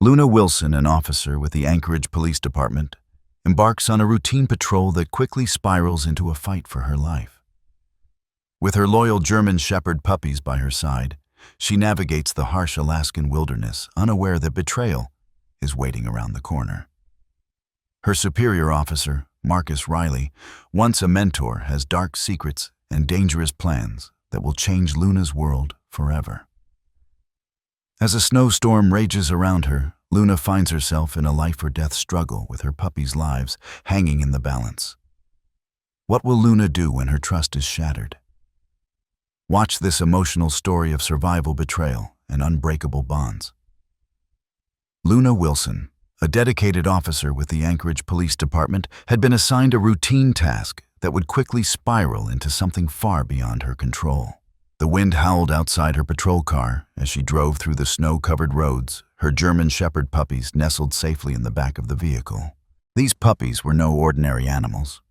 Luna Wilson, an officer with the Anchorage Police Department, embarks on a routine patrol that quickly spirals into a fight for her life. With her loyal German Shepherd puppies by her side, she navigates the harsh Alaskan wilderness, unaware that betrayal is waiting around the corner. Her superior officer, Marcus Riley, once a mentor, has dark secrets and dangerous plans that will change Luna's world forever. As a snowstorm rages around her, Luna finds herself in a life-or-death struggle with her puppies' lives hanging in the balance. What will Luna do when her trust is shattered? Watch this emotional story of survival, betrayal, and unbreakable bonds. Luna Wilson, a dedicated officer with the Anchorage Police Department, had been assigned a routine task that would quickly spiral into something far beyond her control. The wind howled outside her patrol car as she drove through the snow-covered roads, her German Shepherd puppies nestled safely in the back of the vehicle. These puppies were no ordinary animals.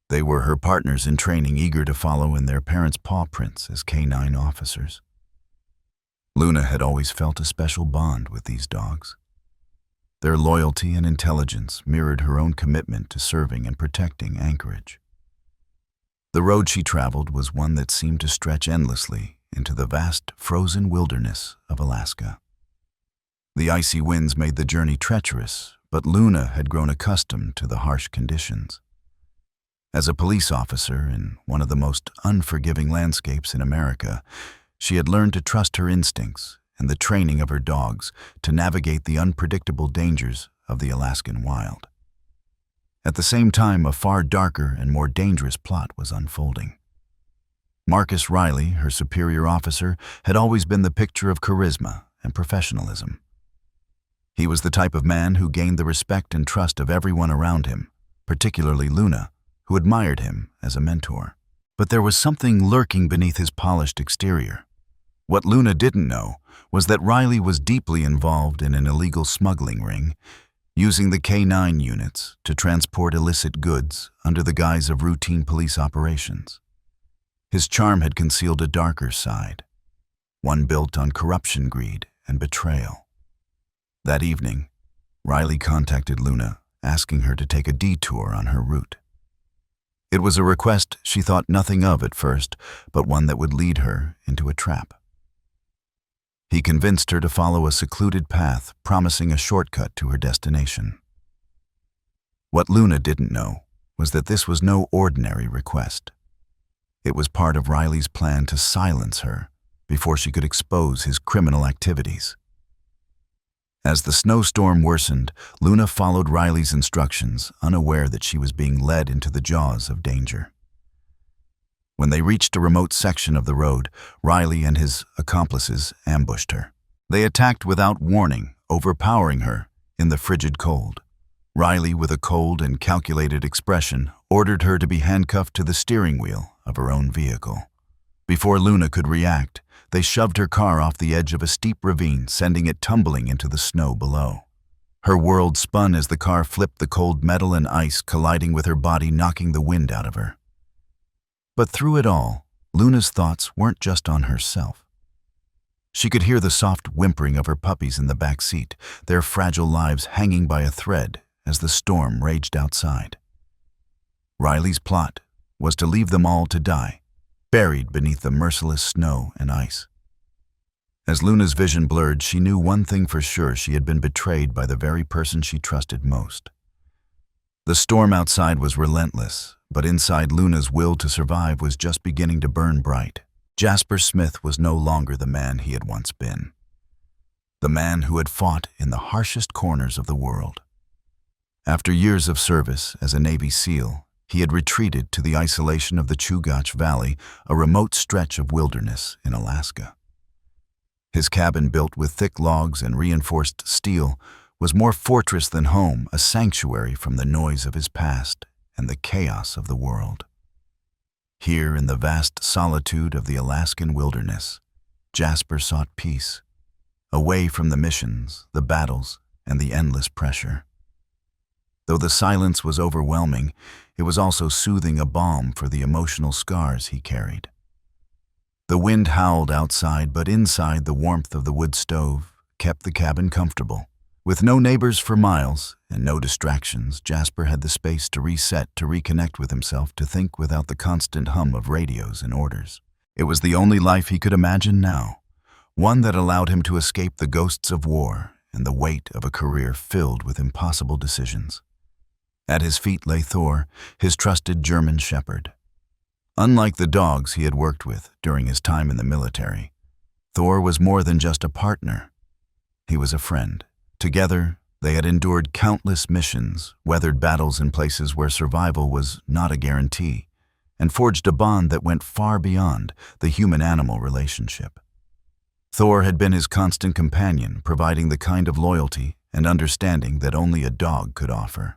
They were her partners in training, eager to follow in their parents' paw prints as canine officers. Luna had always felt a special bond with these dogs. Their loyalty and intelligence mirrored her own commitment to serving and protecting Anchorage. The road she traveled was one that seemed to stretch endlessly into the vast, frozen wilderness of Alaska. The icy winds made the journey treacherous, but Luna had grown accustomed to the harsh conditions. As a police officer in one of the most unforgiving landscapes in America, she had learned to trust her instincts and the training of her dogs to navigate the unpredictable dangers of the Alaskan wild. At the same time, a far darker and more dangerous plot was unfolding. Marcus Riley, her superior officer, had always been the picture of charisma and professionalism. He was the type of man who gained the respect and trust of everyone around him, particularly Luna, who admired him as a mentor. But there was something lurking beneath his polished exterior. What Luna didn't know was that Riley was deeply involved in an illegal smuggling ring, using the K-9 units to transport illicit goods under the guise of routine police operations. His charm had concealed a darker side, one built on corruption, greed, and betrayal. That evening, Riley contacted Luna, asking her to take a detour on her route. It was a request she thought nothing of at first, but one that would lead her into a trap. He convinced her to follow a secluded path, promising a shortcut to her destination. What Luna didn't know was that this was no ordinary request. It was part of Riley's plan to silence her before she could expose his criminal activities. As the snowstorm worsened, Luna followed Riley's instructions, unaware that she was being led into the jaws of danger. When they reached a remote section of the road, Riley and his accomplices ambushed her. They attacked without warning, overpowering her in the frigid cold. Riley, with a cold and calculated expression, ordered her to be handcuffed to the steering wheel of her own vehicle. Before Luna could react, they shoved her car off the edge of a steep ravine, sending it tumbling into the snow below. Her world spun as the car flipped the cold metal and ice, colliding with her body, knocking the wind out of her. But through it all, Luna's thoughts weren't just on herself. She could hear the soft whimpering of her puppies in the back seat, their fragile lives hanging by a thread as the storm raged outside. Riley's plot was to leave them all to die, buried beneath the merciless snow and ice. As Luna's vision blurred, she knew one thing for sure: she had been betrayed by the very person she trusted most. The storm outside was relentless, but inside, Luna's will to survive was just beginning to burn bright. Jasper Smith was no longer the man he had once been. The man who had fought in the harshest corners of the world. After years of service as a Navy SEAL, he had retreated to the isolation of the Chugach Valley, a remote stretch of wilderness in Alaska. His cabin, built with thick logs and reinforced steel, was more fortress than home, a sanctuary from the noise of his past and the chaos of the world. Here, in the vast solitude of the Alaskan wilderness, Jasper sought peace, away from the missions, the battles, and the endless pressure. Though the silence was overwhelming, it was also soothing, a balm for the emotional scars he carried. The wind howled outside, but inside, the warmth of the wood stove kept the cabin comfortable, With no neighbors for miles and no distractions, Jasper had the space to reset, to reconnect with himself, to think without the constant hum of radios and orders. It was the only life he could imagine now, one that allowed him to escape the ghosts of war and the weight of a career filled with impossible decisions. At his feet lay Thor, his trusted German shepherd. Unlike the dogs he had worked with during his time in the military, Thor was more than just a partner. He was a friend. Together, they had endured countless missions, weathered battles in places where survival was not a guarantee, and forged a bond that went far beyond the human-animal relationship. Thor had been his constant companion, providing the kind of loyalty and understanding that only a dog could offer.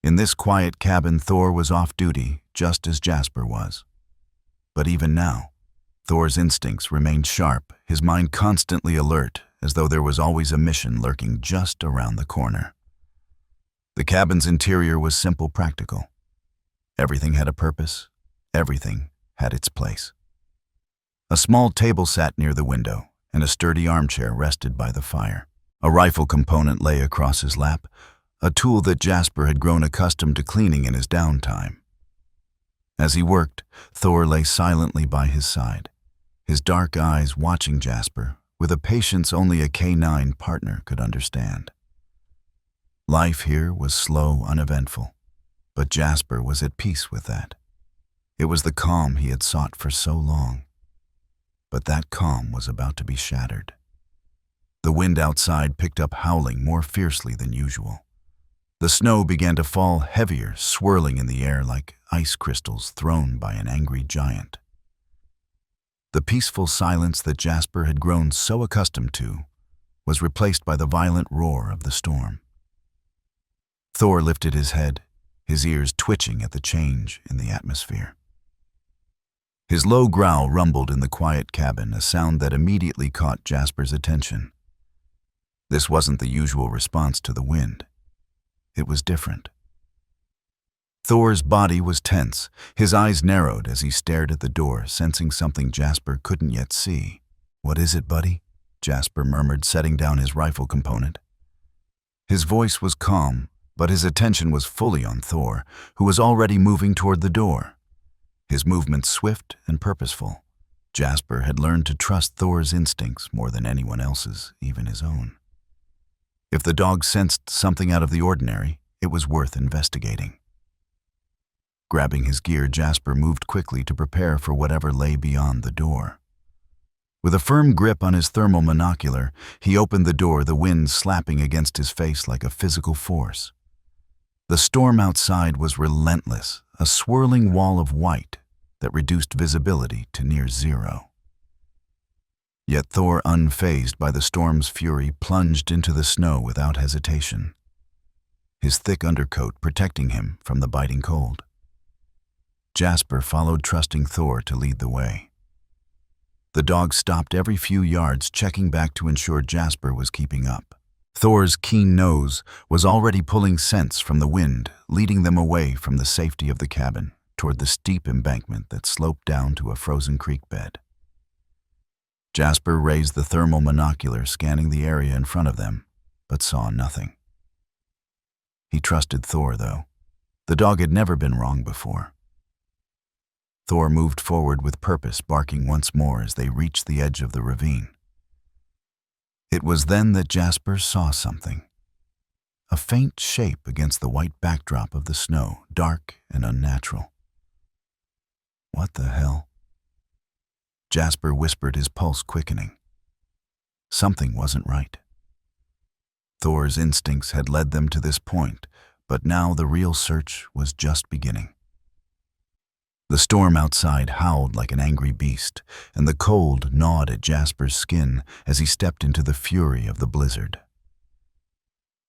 In this quiet cabin, Thor was off duty, just as Jasper was. But even now, Thor's instincts remained sharp, his mind constantly alert, as though there was always a mission lurking just around the corner. The cabin's interior was simple, practical. Everything had a purpose. Everything had its place. A small table sat near the window, and a sturdy armchair rested by the fire. A rifle component lay across his lap, a tool that Jasper had grown accustomed to cleaning in his downtime. As he worked, Thor lay silently by his side, his dark eyes watching Jasper with a patience only a canine partner could understand. Life here was slow, uneventful, but Jasper was at peace with that. It was the calm he had sought for so long. But that calm was about to be shattered. The wind outside picked up, howling more fiercely than usual. The snow began to fall heavier, swirling in the air like ice crystals thrown by an angry giant. The peaceful silence that Jasper had grown so accustomed to was replaced by the violent roar of the storm. Thor lifted his head, his ears twitching at the change in the atmosphere. His low growl rumbled in the quiet cabin, a sound that immediately caught Jasper's attention. This wasn't the usual response to the wind. It was different. Thor's body was tense, his eyes narrowed as he stared at the door, sensing something Jasper couldn't yet see. "What is it, buddy?" Jasper murmured, setting down his rifle component. His voice was calm, but his attention was fully on Thor, who was already moving toward the door. His movements swift and purposeful. Jasper had learned to trust Thor's instincts more than anyone else's, even his own. If the dog sensed something out of the ordinary, it was worth investigating. Grabbing his gear, Jasper moved quickly to prepare for whatever lay beyond the door. With a firm grip on his thermal monocular, he opened the door, the wind slapping against his face like a physical force. The storm outside was relentless, a swirling wall of white that reduced visibility to near zero. Yet Thor, unfazed by the storm's fury, plunged into the snow without hesitation, his thick undercoat protecting him from the biting cold. Jasper followed, trusting Thor to lead the way. The dog stopped every few yards, checking back to ensure Jasper was keeping up. Thor's keen nose was already pulling scents from the wind, leading them away from the safety of the cabin, toward the steep embankment that sloped down to a frozen creek bed. Jasper raised the thermal monocular, scanning the area in front of them, but saw nothing. He trusted Thor, though. The dog had never been wrong before. Thor moved forward with purpose, barking once more as they reached the edge of the ravine. It was then that Jasper saw something. A faint shape against the white backdrop of the snow, dark and unnatural. "What the hell?" Jasper whispered, his pulse quickening. Something wasn't right. Thor's instincts had led them to this point, but now the real search was just beginning. The storm outside howled like an angry beast, and the cold gnawed at Jasper's skin as he stepped into the fury of the blizzard.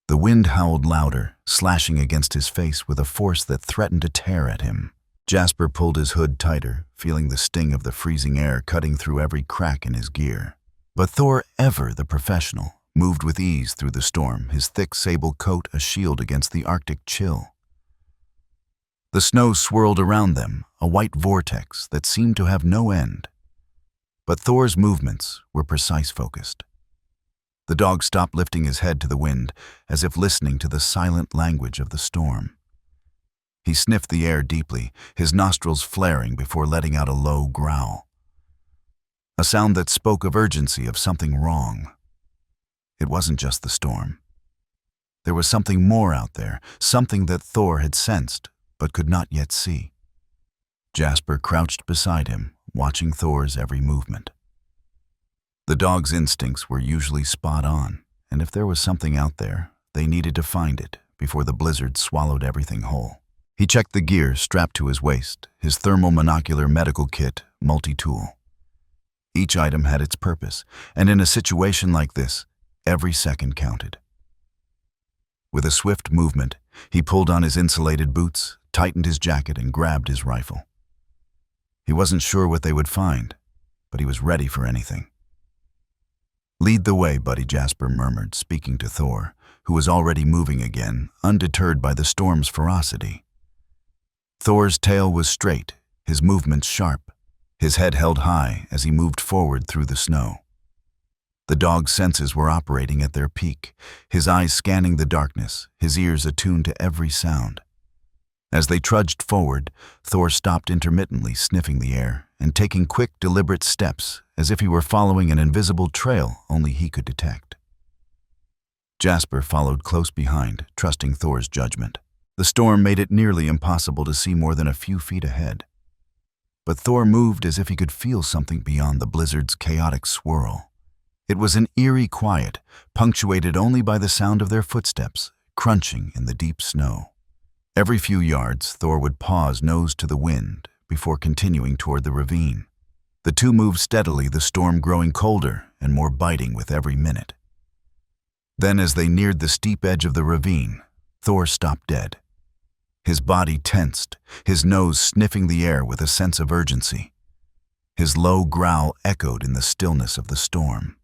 The wind howled louder, slashing against his face with a force that threatened to tear at him. Jasper pulled his hood tighter, feeling the sting of the freezing air cutting through every crack in his gear. But Thor, ever the professional, moved with ease through the storm, his thick sable coat a shield against the Arctic chill. The snow swirled around them, a white vortex that seemed to have no end. But Thor's movements were precise, focused. The dog stopped, lifting his head to the wind, as if listening to the silent language of the storm. He sniffed the air deeply, his nostrils flaring before letting out a low growl. A sound that spoke of urgency, of something wrong. It wasn't just the storm. There was something more out there, something that Thor had sensed, but could not yet see. Jasper crouched beside him, watching Thor's every movement. The dog's instincts were usually spot on, and if there was something out there, they needed to find it before the blizzard swallowed everything whole. He checked the gear strapped to his waist, his thermal monocular medical kit, multi-tool. Each item had its purpose, and in a situation like this, every second counted. With a swift movement, he pulled on his insulated boots, tightened his jacket, and grabbed his rifle. He wasn't sure what they would find, but he was ready for anything. "Lead the way, buddy," Jasper murmured, speaking to Thor, who was already moving again, undeterred by the storm's ferocity. Thor's tail was straight, his movements sharp, his head held high as he moved forward through the snow. The dog's senses were operating at their peak, his eyes scanning the darkness, his ears attuned to every sound. As they trudged forward, Thor stopped intermittently, sniffing the air and taking quick, deliberate steps as if he were following an invisible trail only he could detect. Jasper followed close behind, trusting Thor's judgment. The storm made it nearly impossible to see more than a few feet ahead. But Thor moved as if he could feel something beyond the blizzard's chaotic swirl. It was an eerie quiet, punctuated only by the sound of their footsteps, crunching in the deep snow. Every few yards, Thor would pause, nose to the wind, before continuing toward the ravine. The two moved steadily, the storm growing colder and more biting with every minute. Then, as they neared the steep edge of the ravine, Thor stopped dead. His body tensed, his nose sniffing the air with a sense of urgency. His low growl echoed in the stillness of the storm.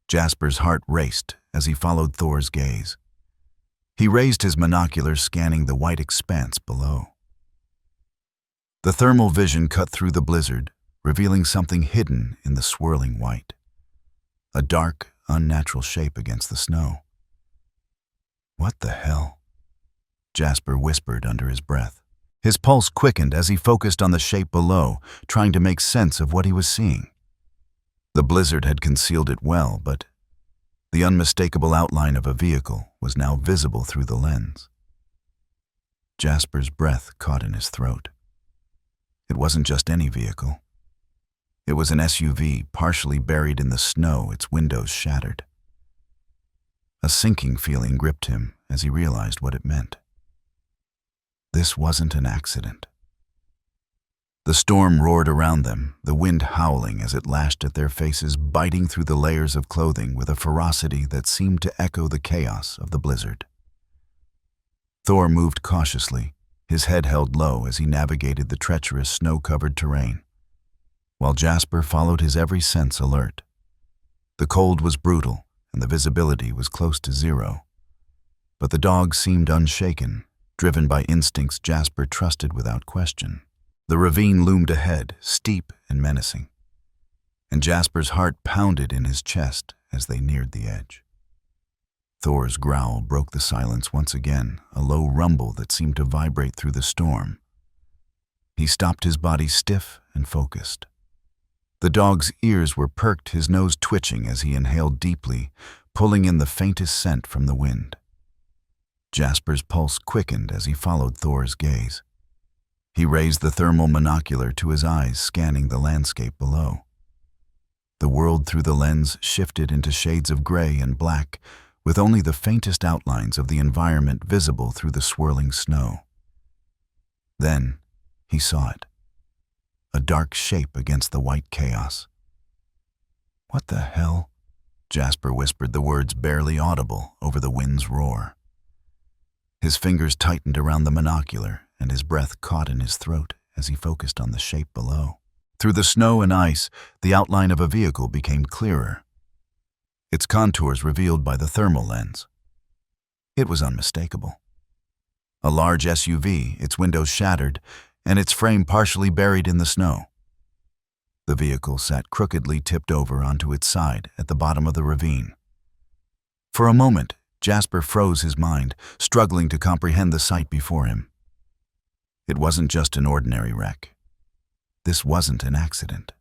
Jasper's heart raced as he followed Thor's gaze. He raised his monoculars, scanning the white expanse below. The thermal vision cut through the blizzard, revealing something hidden in the swirling white. A dark, unnatural shape against the snow. "What the hell?" Jasper whispered under his breath. His pulse quickened as he focused on the shape below, trying to make sense of what he was seeing. The blizzard had concealed it well, but the unmistakable outline of a vehicle was now visible through the lens. Jasper's breath caught in his throat. It wasn't just any vehicle. It was an SUV, partially buried in the snow, its windows shattered. A sinking feeling gripped him as he realized what it meant. This wasn't an accident. The storm roared around them, the wind howling as it lashed at their faces, biting through the layers of clothing with a ferocity that seemed to echo the chaos of the blizzard. Thor moved cautiously, his head held low as he navigated the treacherous, snow-covered terrain, while Jasper followed his every sense alert. The cold was brutal, and the visibility was close to zero. But the dog seemed unshaken, driven by instincts Jasper trusted without question. The ravine loomed ahead, steep and menacing, and Jasper's heart pounded in his chest as they neared the edge. Thor's growl broke the silence once again, a low rumble that seemed to vibrate through the storm. He stopped, his body stiff and focused. The dog's ears were perked, his nose twitching as he inhaled deeply, pulling in the faintest scent from the wind. Jasper's pulse quickened as he followed Thor's gaze. He raised the thermal monocular to his eyes, scanning the landscape below. The world through the lens shifted into shades of gray and black, with only the faintest outlines of the environment visible through the swirling snow. Then he saw it. A dark shape against the white chaos. "What the hell?" Jasper whispered, the words barely audible over the wind's roar. His fingers tightened around the monocular, and his breath caught in his throat as he focused on the shape below. Through the snow and ice, the outline of a vehicle became clearer, its contours revealed by the thermal lens. It was unmistakable. A large SUV, its windows shattered, and its frame partially buried in the snow. The vehicle sat crookedly, tipped over onto its side at the bottom of the ravine, For a moment, Jasper froze his mind, struggling to comprehend the sight before him. It wasn't just an ordinary wreck. This wasn't an accident.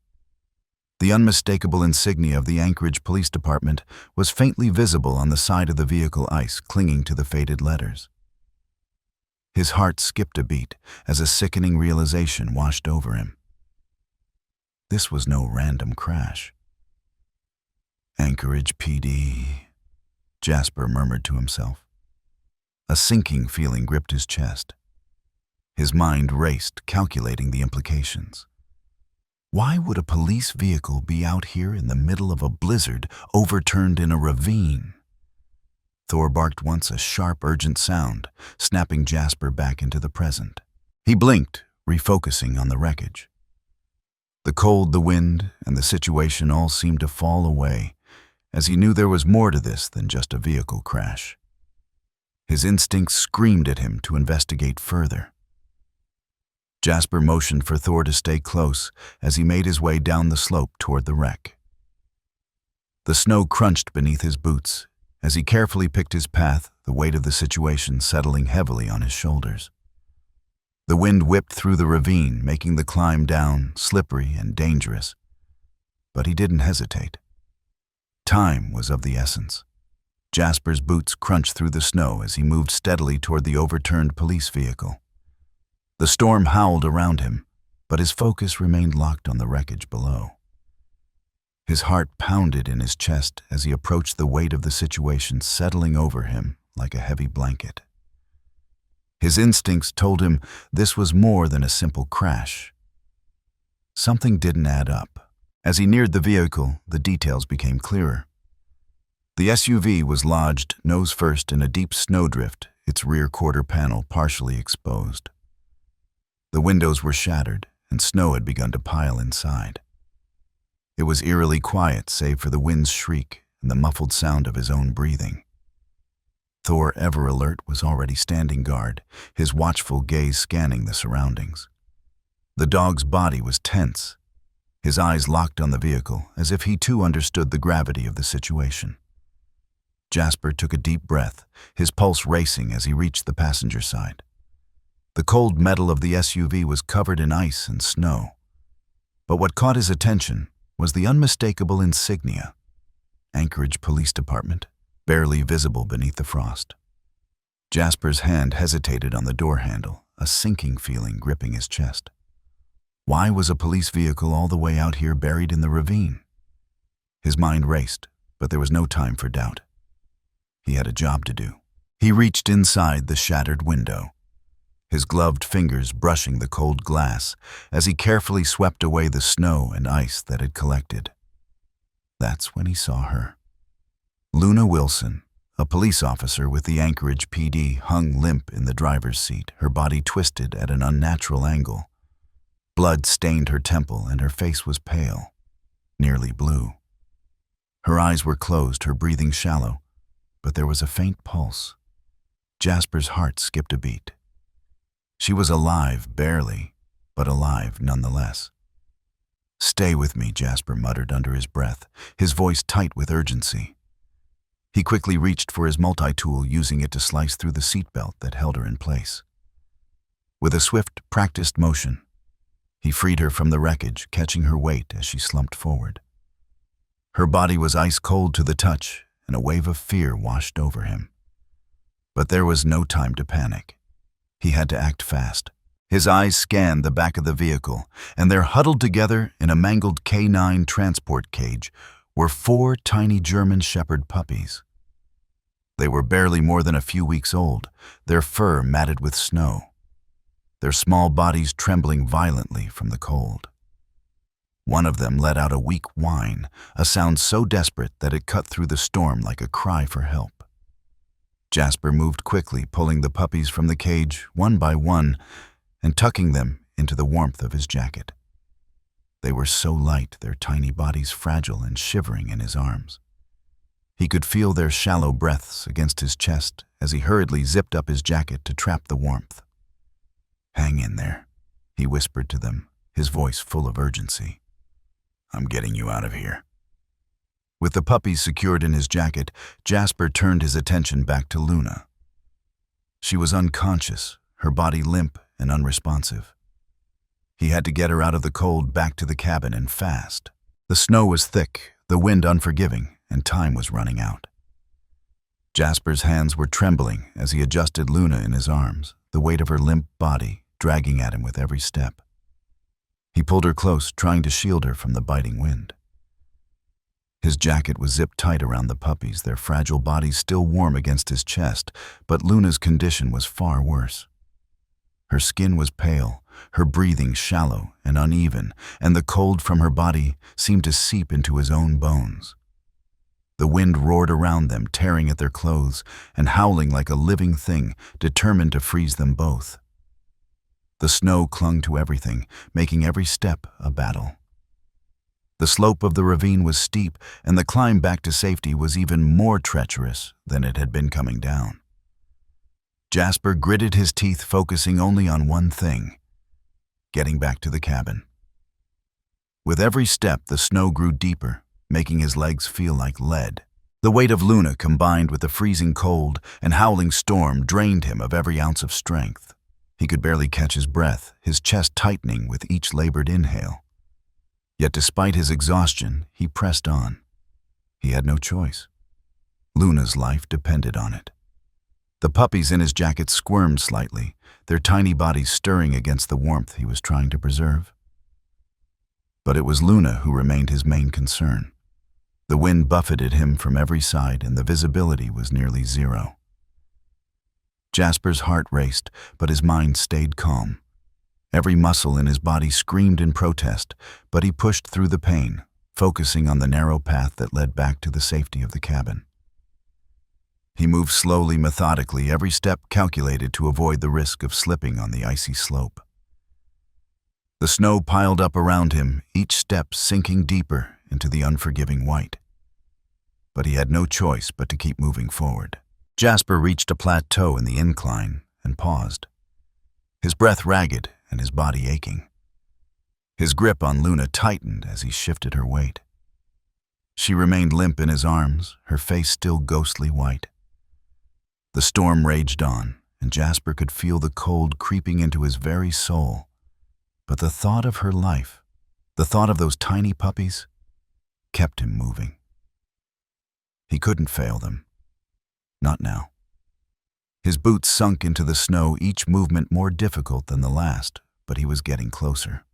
The unmistakable insignia of the Anchorage Police Department was faintly visible on the side of the vehicle ice, clinging to the faded letters. His heart skipped a beat as a sickening realization washed over him. This was no random crash. Anchorage PD, Jasper murmured to himself. A sinking feeling gripped his chest. His mind raced, calculating the implications. Why would a police vehicle be out here in the middle of a blizzard, overturned in a ravine? Thor barked once, a sharp, urgent sound, snapping Jasper back into the present. He blinked, refocusing on the wreckage. The cold, the wind, and the situation all seemed to fall away, as he knew there was more to this than just a vehicle crash. His instincts screamed at him to investigate further. Jasper motioned for Thor to stay close as he made his way down the slope toward the wreck. The snow crunched beneath his boots as he carefully picked his path, the weight of the situation settling heavily on his shoulders. The wind whipped through the ravine, making the climb down slippery and dangerous. But he didn't hesitate. Time was of the essence. Jasper's boots crunched through the snow as he moved steadily toward the overturned police vehicle. The storm howled around him, but his focus remained locked on the wreckage below. His heart pounded in his chest as he approached the weight of the situation settling over him like a heavy blanket. His instincts told him this was more than a simple crash. Something didn't add up. As he neared the vehicle, the details became clearer. The SUV was lodged nose first in a deep snowdrift, its rear quarter panel partially exposed. The windows were shattered, and snow had begun to pile inside. It was eerily quiet save for the wind's shriek and the muffled sound of his own breathing. Thor, ever alert, was already standing guard, his watchful gaze scanning the surroundings. The dog's body was tense, his eyes locked on the vehicle as if he too understood the gravity of the situation. Jasper took a deep breath, his pulse racing as he reached the passenger side. The cold metal of the SUV was covered in ice and snow. But what caught his attention was the unmistakable insignia, Anchorage Police Department, barely visible beneath the frost. Jasper's hand hesitated on the door handle, a sinking feeling gripping his chest. Why was a police vehicle all the way out here buried in the ravine? His mind raced, but there was no time for doubt. He had a job to do. He reached inside the shattered window, his gloved fingers brushing the cold glass as he carefully swept away the snow and ice that had collected. That's when he saw her. Luna Wilson, a police officer with the Anchorage PD, hung limp in the driver's seat, her body twisted at an unnatural angle. Blood stained her temple and her face was pale, nearly blue. Her eyes were closed, her breathing shallow, but there was a faint pulse. Jasper's heart skipped a beat. She was alive, barely, but alive nonetheless. "Stay with me," Jasper muttered under his breath, his voice tight with urgency. He quickly reached for his multi-tool, using it to slice through the seatbelt that held her in place. With a swift, practiced motion, he freed her from the wreckage, catching her weight as she slumped forward. Her body was ice-cold to the touch, and a wave of fear washed over him. But there was no time to panic. He had to act fast. His eyes scanned the back of the vehicle, and there, huddled together in a mangled K9 transport cage, were 4 tiny German Shepherd puppies. They were barely more than a few weeks old, their fur matted with snow, their small bodies trembling violently from the cold. One of them let out a weak whine, a sound so desperate that it cut through the storm like a cry for help. Jasper moved quickly, pulling the puppies from the cage one by one and tucking them into the warmth of his jacket. They were so light, their tiny bodies fragile and shivering in his arms. He could feel their shallow breaths against his chest as he hurriedly zipped up his jacket to trap the warmth. "Hang in there," he whispered to them, his voice full of urgency. "I'm getting you out of here." With the puppies secured in his jacket, Jasper turned his attention back to Luna. She was unconscious, her body limp and unresponsive. He had to get her out of the cold back to the cabin and fast. The snow was thick, the wind unforgiving, and time was running out. Jasper's hands were trembling as he adjusted Luna in his arms, the weight of her limp body dragging at him with every step. He pulled her close, trying to shield her from the biting wind. His jacket was zipped tight around the puppies, their fragile bodies still warm against his chest, but Luna's condition was far worse. Her skin was pale, her breathing shallow and uneven, and the cold from her body seemed to seep into his own bones. The wind roared around them, tearing at their clothes and howling like a living thing, determined to freeze them both. The snow clung to everything, making every step a battle. The slope of the ravine was steep, and the climb back to safety was even more treacherous than it had been coming down. Jasper gritted his teeth, focusing only on one thing: getting back to the cabin. With every step, the snow grew deeper, making his legs feel like lead. The weight of Luna, combined with the freezing cold and howling storm, drained him of every ounce of strength. He could barely catch his breath, his chest tightening with each labored inhale. Yet despite his exhaustion, he pressed on. He had no choice. Luna's life depended on it. The puppies in his jacket squirmed slightly, their tiny bodies stirring against the warmth he was trying to preserve. But it was Luna who remained his main concern. The wind buffeted him from every side, and the visibility was nearly zero. Jasper's heart raced, but his mind stayed calm. Every muscle in his body screamed in protest, but he pushed through the pain, focusing on the narrow path that led back to the safety of the cabin. He moved slowly, methodically, every step calculated to avoid the risk of slipping on the icy slope. The snow piled up around him, each step sinking deeper into the unforgiving white. But he had no choice but to keep moving forward. Jasper reached a plateau in the incline and paused, his breath ragged and his body aching. His grip on Luna tightened as he shifted her weight. She remained limp in his arms, her face still ghostly white. The storm raged on, and Jasper could feel the cold creeping into his very soul. But the thought of her life, the thought of those tiny puppies, kept him moving. He couldn't fail them. Not now. His boots sunk into the snow, each movement more difficult than the last, but he was getting closer.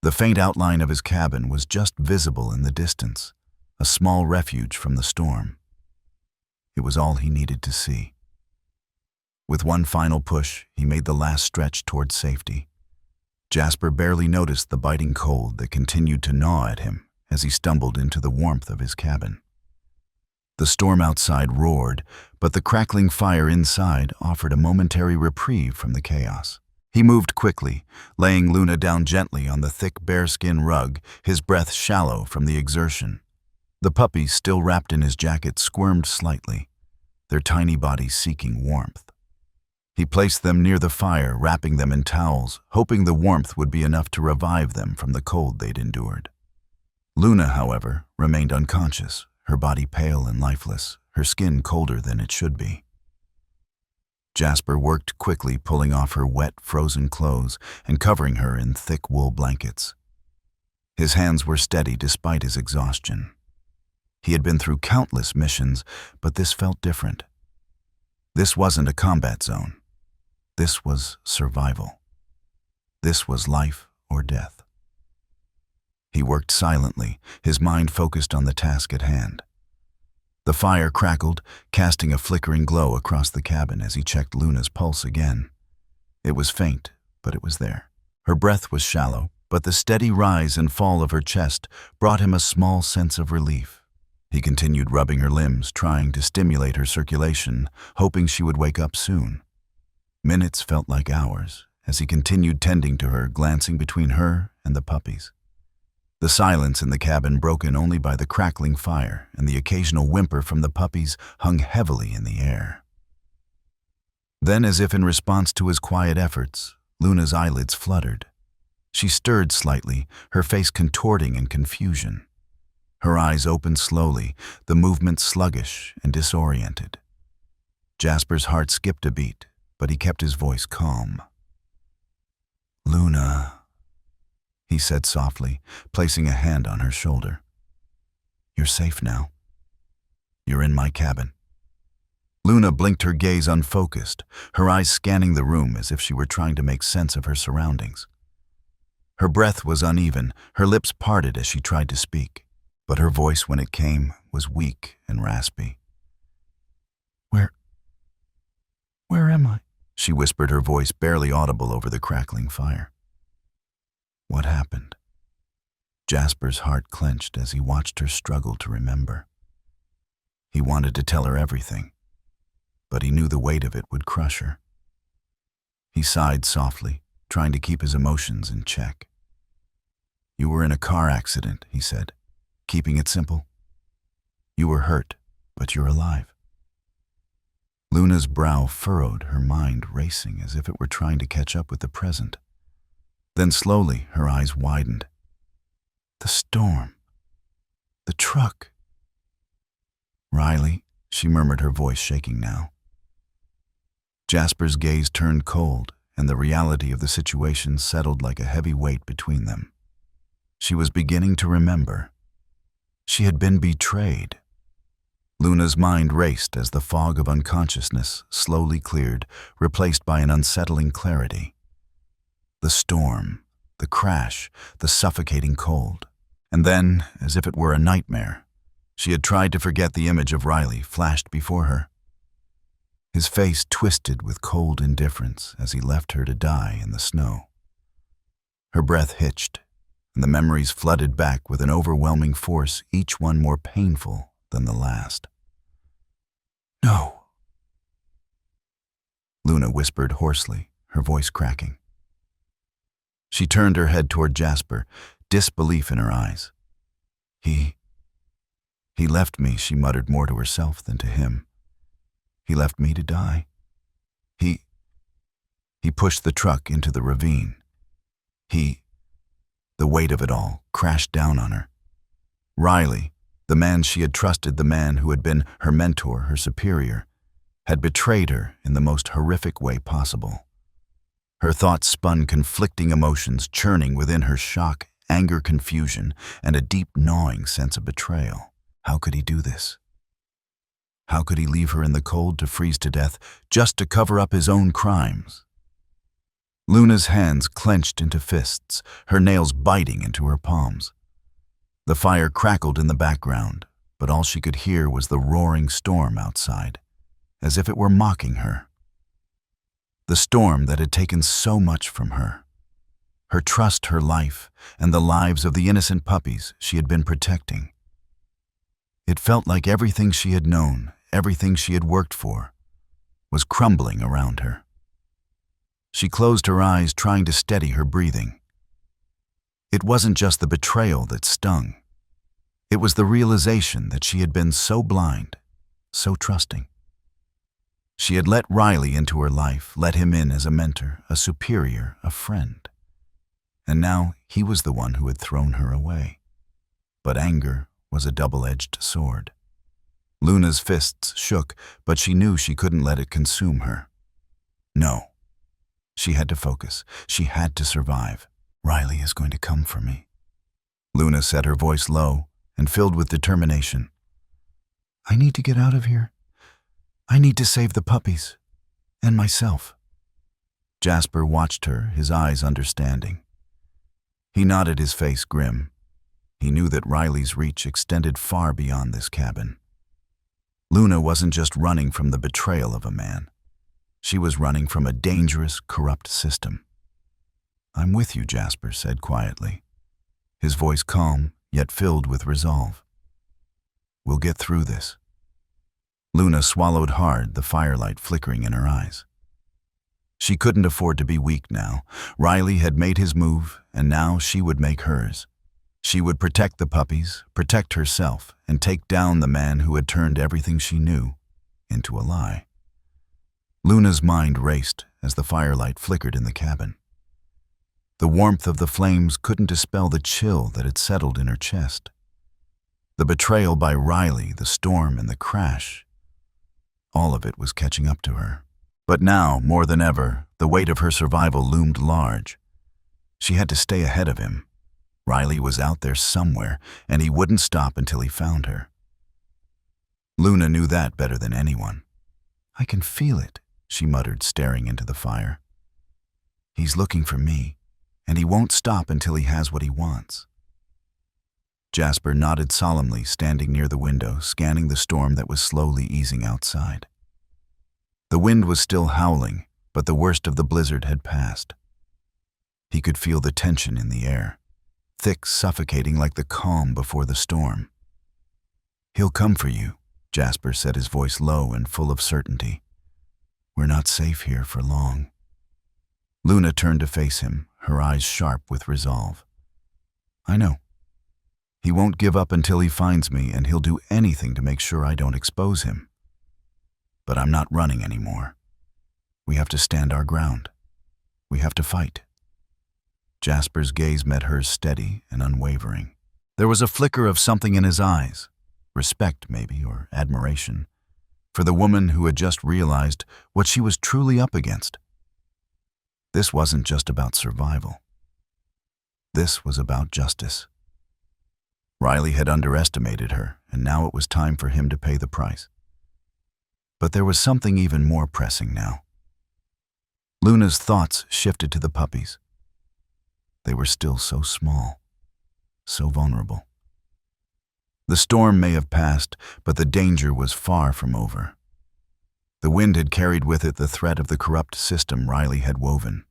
The faint outline of his cabin was just visible in the distance, a small refuge from the storm. It was all he needed to see. With one final push, he made the last stretch toward safety. Jasper barely noticed the biting cold that continued to gnaw at him as he stumbled into the warmth of his cabin. The storm outside roared, but the crackling fire inside offered a momentary reprieve from the chaos. He moved quickly, laying Luna down gently on the thick bearskin rug, his breath shallow from the exertion. The puppies, still wrapped in his jacket, squirmed slightly, their tiny bodies seeking warmth. He placed them near the fire, wrapping them in towels, hoping the warmth would be enough to revive them from the cold they'd endured. Luna, however, remained unconscious, her body pale and lifeless, her skin colder than it should be. Jasper worked quickly, pulling off her wet, frozen clothes and covering her in thick wool blankets. His hands were steady despite his exhaustion. He had been through countless missions, but this felt different. This wasn't a combat zone. This was survival. This was life or death. He worked silently, his mind focused on the task at hand. The fire crackled, casting a flickering glow across the cabin as he checked Luna's pulse again. It was faint, but it was there. Her breath was shallow, but the steady rise and fall of her chest brought him a small sense of relief. He continued rubbing her limbs, trying to stimulate her circulation, hoping she would wake up soon. Minutes felt like hours as he continued tending to her, glancing between her and the puppies. The silence in the cabin, broken only by the crackling fire and the occasional whimper from the puppies, hung heavily in the air. Then, as if in response to his quiet efforts, Luna's eyelids fluttered. She stirred slightly, her face contorting in confusion. Her eyes opened slowly, the movement sluggish and disoriented. Jasper's heart skipped a beat, but he kept his voice calm. "Luna," he said softly, placing a hand on her shoulder. "You're safe now. You're in my cabin." Luna blinked, her gaze unfocused, her eyes scanning the room as if she were trying to make sense of her surroundings. Her breath was uneven, her lips parted as she tried to speak, but her voice, when it came, was weak and raspy. Where am I?" she whispered, her voice barely audible over the crackling fire. What happened? Jasper's heart clenched as he watched her struggle to remember. He wanted to tell her everything, but he knew the weight of it would crush her. He sighed softly, trying to keep his emotions in check. "You were in a car accident," he said, keeping it simple. "You were hurt, but you're alive." Luna's brow furrowed, her mind racing as if it were trying to catch up with the present. Then slowly, her eyes widened. "The storm. The truck." "Riley," she murmured, her voice shaking now. Jasper's gaze turned cold, and the reality of the situation settled like a heavy weight between them. She was beginning to remember. She had been betrayed. Luna's mind raced as the fog of unconsciousness slowly cleared, replaced by an unsettling clarity. The storm, the crash, the suffocating cold. And then, as if it were a nightmare, she had tried to forget the image of Riley flashed before her. His face twisted with cold indifference as he left her to die in the snow. Her breath hitched, and the memories flooded back with an overwhelming force, each one more painful than the last. "No," Luna whispered hoarsely, her voice cracking. She turned her head toward Jasper, disbelief in her eyes. He left me," she muttered, more to herself than to him. "He left me to die. He pushed the truck into the ravine. The weight of it all crashed down on her. Riley, the man she had trusted, the man who had been her mentor, her superior, had betrayed her in the most horrific way possible. Her thoughts spun conflicting emotions, churning within her: shock, anger, confusion, and a deep gnawing sense of betrayal. How could he do this? How could he leave her in the cold to freeze to death just to cover up his own crimes? Luna's hands clenched into fists, her nails biting into her palms. The fire crackled in the background, but all she could hear was the roaring storm outside, as if it were mocking her. The storm that had taken so much from her. Her trust, her life, and the lives of the innocent puppies she had been protecting. It felt like everything she had known, everything she had worked for, was crumbling around her. She closed her eyes, trying to steady her breathing. It wasn't just the betrayal that stung. It was the realization that she had been so blind, so trusting. She had let Riley into her life, let him in as a mentor, a superior, a friend. And now he was the one who had thrown her away. But anger was a double-edged sword. Luna's fists shook, but she knew she couldn't let it consume her. No. She had to focus. She had to survive. "Riley is going to come for me," Luna said, her voice low and filled with determination. "I need to get out of here. I need to save the puppies and myself." Jasper watched her, his eyes understanding. He nodded, his face grim. He knew that Riley's reach extended far beyond this cabin. Luna wasn't just running from the betrayal of a man. She was running from a dangerous, corrupt system. "I'm with you," Jasper said quietly, his voice calm, yet filled with resolve. "We'll get through this." Luna swallowed hard, the firelight flickering in her eyes. She couldn't afford to be weak now. Riley had made his move, and now she would make hers. She would protect the puppies, protect herself, and take down the man who had turned everything she knew into a lie. Luna's mind raced as the firelight flickered in the cabin. The warmth of the flames couldn't dispel the chill that had settled in her chest. The betrayal by Riley, the storm, and the crash. All of it was catching up to her. But now, more than ever, the weight of her survival loomed large. She had to stay ahead of him. Riley was out there somewhere, and he wouldn't stop until he found her. Luna knew that better than anyone. "I can feel it," she muttered, staring into the fire. "He's looking for me, and he won't stop until he has what he wants." Jasper nodded solemnly, standing near the window, scanning the storm that was slowly easing outside. The wind was still howling, but the worst of the blizzard had passed. He could feel the tension in the air, thick, suffocating like the calm before the storm. "He'll come for you," Jasper said, his voice low and full of certainty. "We're not safe here for long." Luna turned to face him, her eyes sharp with resolve. "I know. He won't give up until he finds me, and he'll do anything to make sure I don't expose him. But I'm not running anymore. We have to stand our ground. We have to fight." Jasper's gaze met hers, steady and unwavering. There was a flicker of something in his eyes, respect maybe, or admiration, for the woman who had just realized what she was truly up against. This wasn't just about survival. This was about justice. Riley had underestimated her, and now it was time for him to pay the price. But there was something even more pressing now. Luna's thoughts shifted to the puppies. They were still so small, so vulnerable. The storm may have passed, but the danger was far from over. The wind had carried with it the threat of the corrupt system Riley had woven.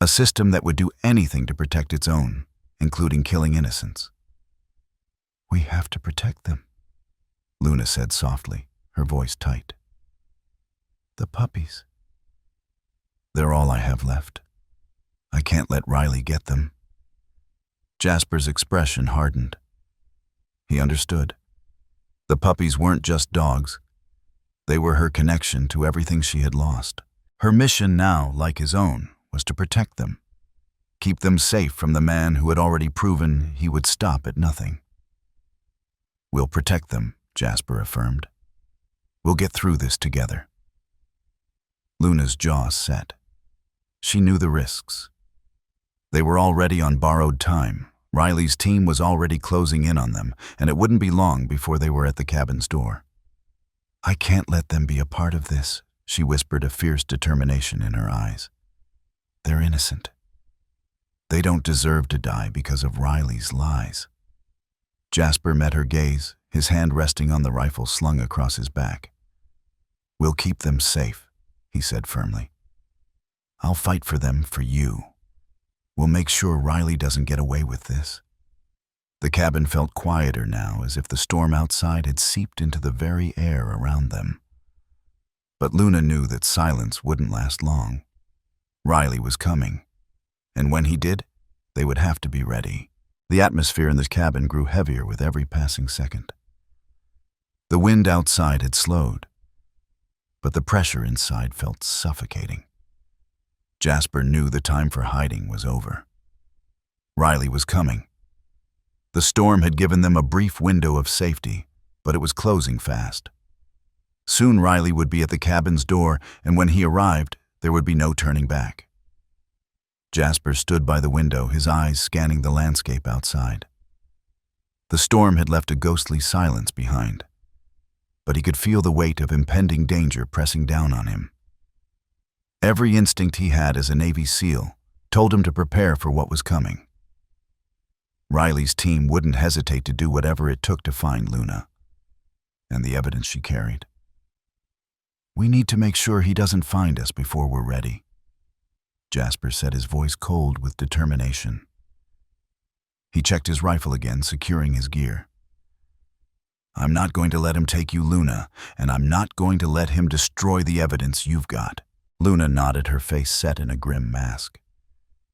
A system that would do anything to protect its own, including killing innocents. "We have to protect them," Luna said softly, her voice tight. "The puppies. They're all I have left. I can't let Riley get them." Jasper's expression hardened. He understood. The puppies weren't just dogs. They were her connection to everything she had lost. Her mission now, like his own, was to protect them. Keep them safe from the man who had already proven he would stop at nothing. "We'll protect them," Jasper affirmed. "We'll get through this together." Luna's jaw set. She knew the risks. They were already on borrowed time. Riley's team was already closing in on them, and it wouldn't be long before they were at the cabin's door. "I can't let them be a part of this," she whispered, a fierce determination in her eyes. "They're innocent. They don't deserve to die because of Riley's lies." Jasper met her gaze, his hand resting on the rifle slung across his back. "We'll keep them safe," he said firmly. "I'll fight for them, for you. We'll make sure Riley doesn't get away with this." The cabin felt quieter now, as if the storm outside had seeped into the very air around them. But Luna knew that silence wouldn't last long. Riley was coming, and when he did, they would have to be ready. The atmosphere in the cabin grew heavier with every passing second. The wind outside had slowed, but the pressure inside felt suffocating. Jasper knew the time for hiding was over. Riley was coming. The storm had given them a brief window of safety, but it was closing fast. Soon Riley would be at the cabin's door, and when he arrived, there would be no turning back. Jasper stood by the window, his eyes scanning the landscape outside. The storm had left a ghostly silence behind, but he could feel the weight of impending danger pressing down on him. Every instinct he had as a Navy SEAL told him to prepare for what was coming. Riley's team wouldn't hesitate to do whatever it took to find Luna, and the evidence she carried. "We need to make sure he doesn't find us before we're ready," Jasper said, his voice cold with determination. He checked his rifle again, securing his gear. "I'm not going to let him take you, Luna, and I'm not going to let him destroy the evidence you've got." Luna nodded, her face set in a grim mask.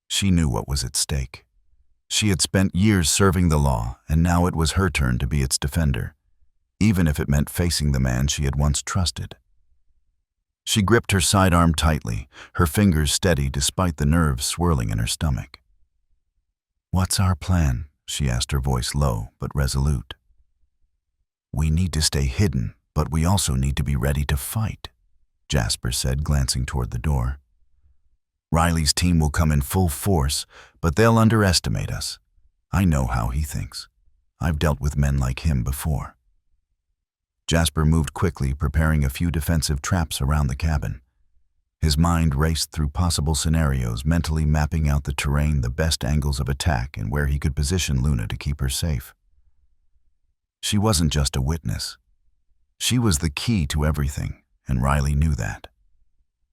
She knew what was at stake. She had spent years serving the law, and now it was her turn to be its defender, even if it meant facing the man she had once trusted. She gripped her sidearm tightly, her fingers steady despite the nerves swirling in her stomach. "What's our plan?" she asked, her voice low but resolute. "We need to stay hidden, but we also need to be ready to fight," Jasper said, glancing toward the door. "Riley's team will come in full force, but they'll underestimate us. I know how he thinks. I've dealt with men like him before." Jasper moved quickly, preparing a few defensive traps around the cabin. His mind raced through possible scenarios, mentally mapping out the terrain, the best angles of attack, and where he could position Luna to keep her safe. She wasn't just a witness. She was the key to everything, and Riley knew that.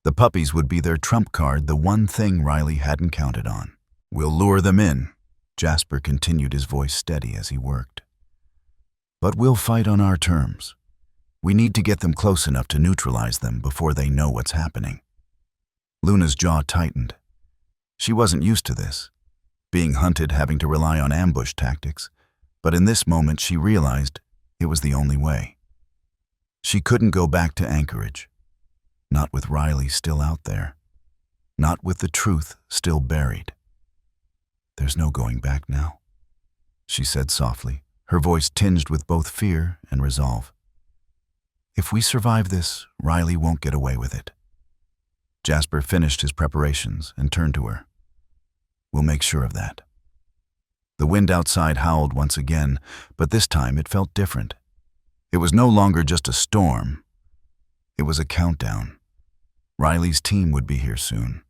The puppies would be their trump card, the one thing Riley hadn't counted on. "We'll lure them in," Jasper continued, his voice steady as he worked. "But we'll fight on our terms. We need to get them close enough to neutralize them before they know what's happening." Luna's jaw tightened. She wasn't used to this, being hunted, having to rely on ambush tactics, but in this moment she realized it was the only way. She couldn't go back to Anchorage, not with Riley still out there, not with the truth still buried. "There's no going back now," she said softly, her voice tinged with both fear and resolve. "If we survive this, Riley won't get away with it." Jasper finished his preparations and turned to her. "We'll make sure of that." The wind outside howled once again, but this time it felt different. It was no longer just a storm. It was a countdown. Riley's team would be here soon,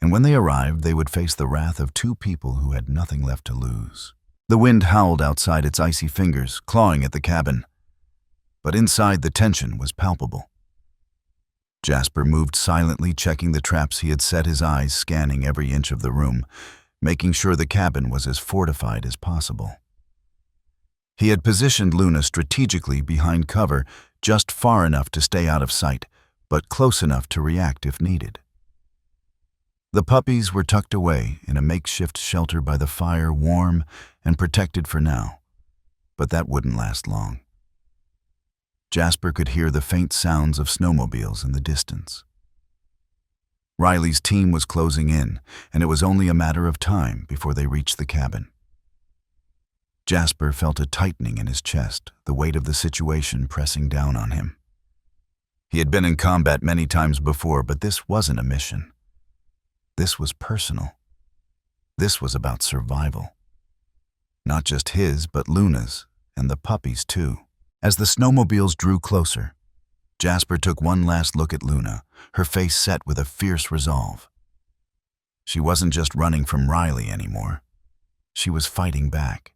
and when they arrived, they would face the wrath of two people who had nothing left to lose. The wind howled outside its icy fingers, clawing at the cabin, but inside the tension was palpable. Jasper moved silently, checking the traps he had set, his eyes scanning every inch of the room, making sure the cabin was as fortified as possible. He had positioned Luna strategically behind cover, just far enough to stay out of sight, but close enough to react if needed. The puppies were tucked away in a makeshift shelter by the fire, warm and protected for now, but that wouldn't last long. Jasper could hear the faint sounds of snowmobiles in the distance. Riley's team was closing in, and it was only a matter of time before they reached the cabin. Jasper felt a tightening in his chest, the weight of the situation pressing down on him. He had been in combat many times before, but this wasn't a mission. This was personal. This was about survival. Not just his, but Luna's, and the puppies too. As the snowmobiles drew closer, Jasper took one last look at Luna, her face set with a fierce resolve. She wasn't just running from Riley anymore. She was fighting back.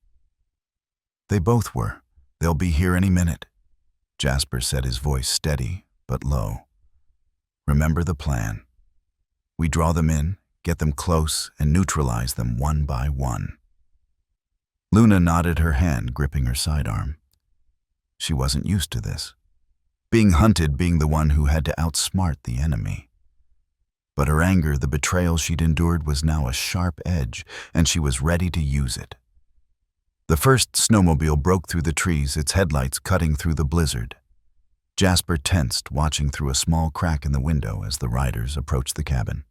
They both were. "They'll be here any minute," Jasper said, his voice steady but low. "Remember the plan. We draw them in, get them close, and neutralize them one by one." Luna nodded, her hand gripping her sidearm. She wasn't used to this, being hunted, being the one who had to outsmart the enemy. But her anger, the betrayal she'd endured, was now a sharp edge, and she was ready to use it. The first snowmobile broke through the trees, its headlights cutting through the blizzard. Jasper tensed, watching through a small crack in the window as the riders approached the cabin.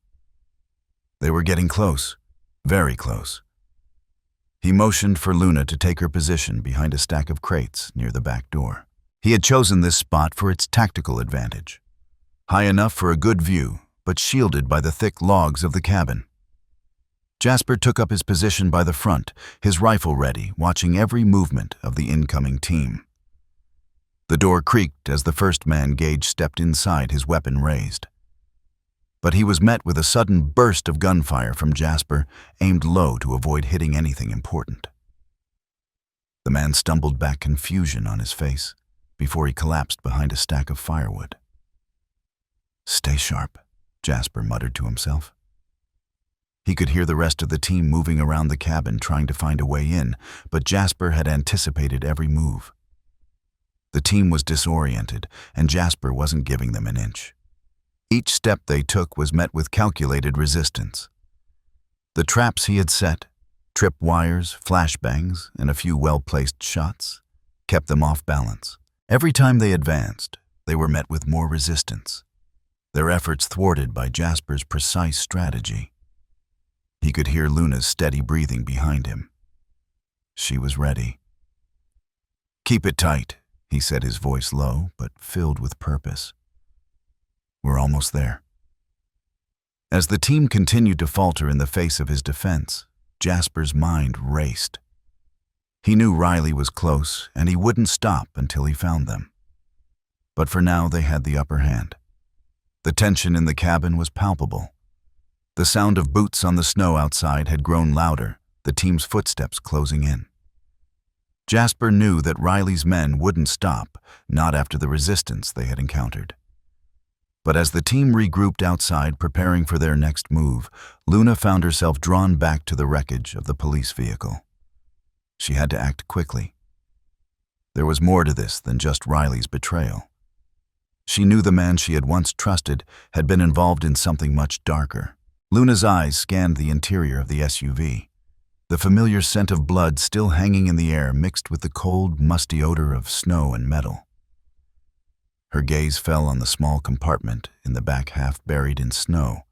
They were getting close, very close. He motioned for Luna to take her position behind a stack of crates near the back door. He had chosen this spot for its tactical advantage. High enough for a good view, but shielded by the thick logs of the cabin. Jasper took up his position by the front, his rifle ready, watching every movement of the incoming team. The door creaked as the first man, Gage, stepped inside, his weapon raised. But he was met with a sudden burst of gunfire from Jasper, aimed low to avoid hitting anything important. The man stumbled back, confusion on his face, before he collapsed behind a stack of firewood. "Stay sharp," Jasper muttered to himself. He could hear the rest of the team moving around the cabin, trying to find a way in, but Jasper had anticipated every move. The team was disoriented, and Jasper wasn't giving them an inch. Each step they took was met with calculated resistance. The traps he had set, tripwires, flashbangs, and a few well-placed shots, kept them off balance. Every time they advanced, they were met with more resistance, their efforts thwarted by Jasper's precise strategy. He could hear Luna's steady breathing behind him. She was ready. "Keep it tight," he said, his voice low but filled with purpose. We're almost there. As the team continued to falter in the face of his defense, Jasper's mind raced. He knew Riley was close, and he wouldn't stop until he found them. But for now, they had the upper hand. The tension in the cabin was palpable. The sound of boots on the snow outside had grown louder, the team's footsteps closing in. Jasper knew that Riley's men wouldn't stop, not after the resistance they had encountered. But as the team regrouped outside preparing for their next move, Luna found herself drawn back to the wreckage of the police vehicle. She had to act quickly. There was more to this than just Riley's betrayal. She knew the man she had once trusted had been involved in something much darker. Luna's eyes scanned the interior of the SUV. The familiar scent of blood still hanging in the air mixed with the cold, musty odor of snow and metal. Her gaze fell on the small compartment in the back half buried in snow,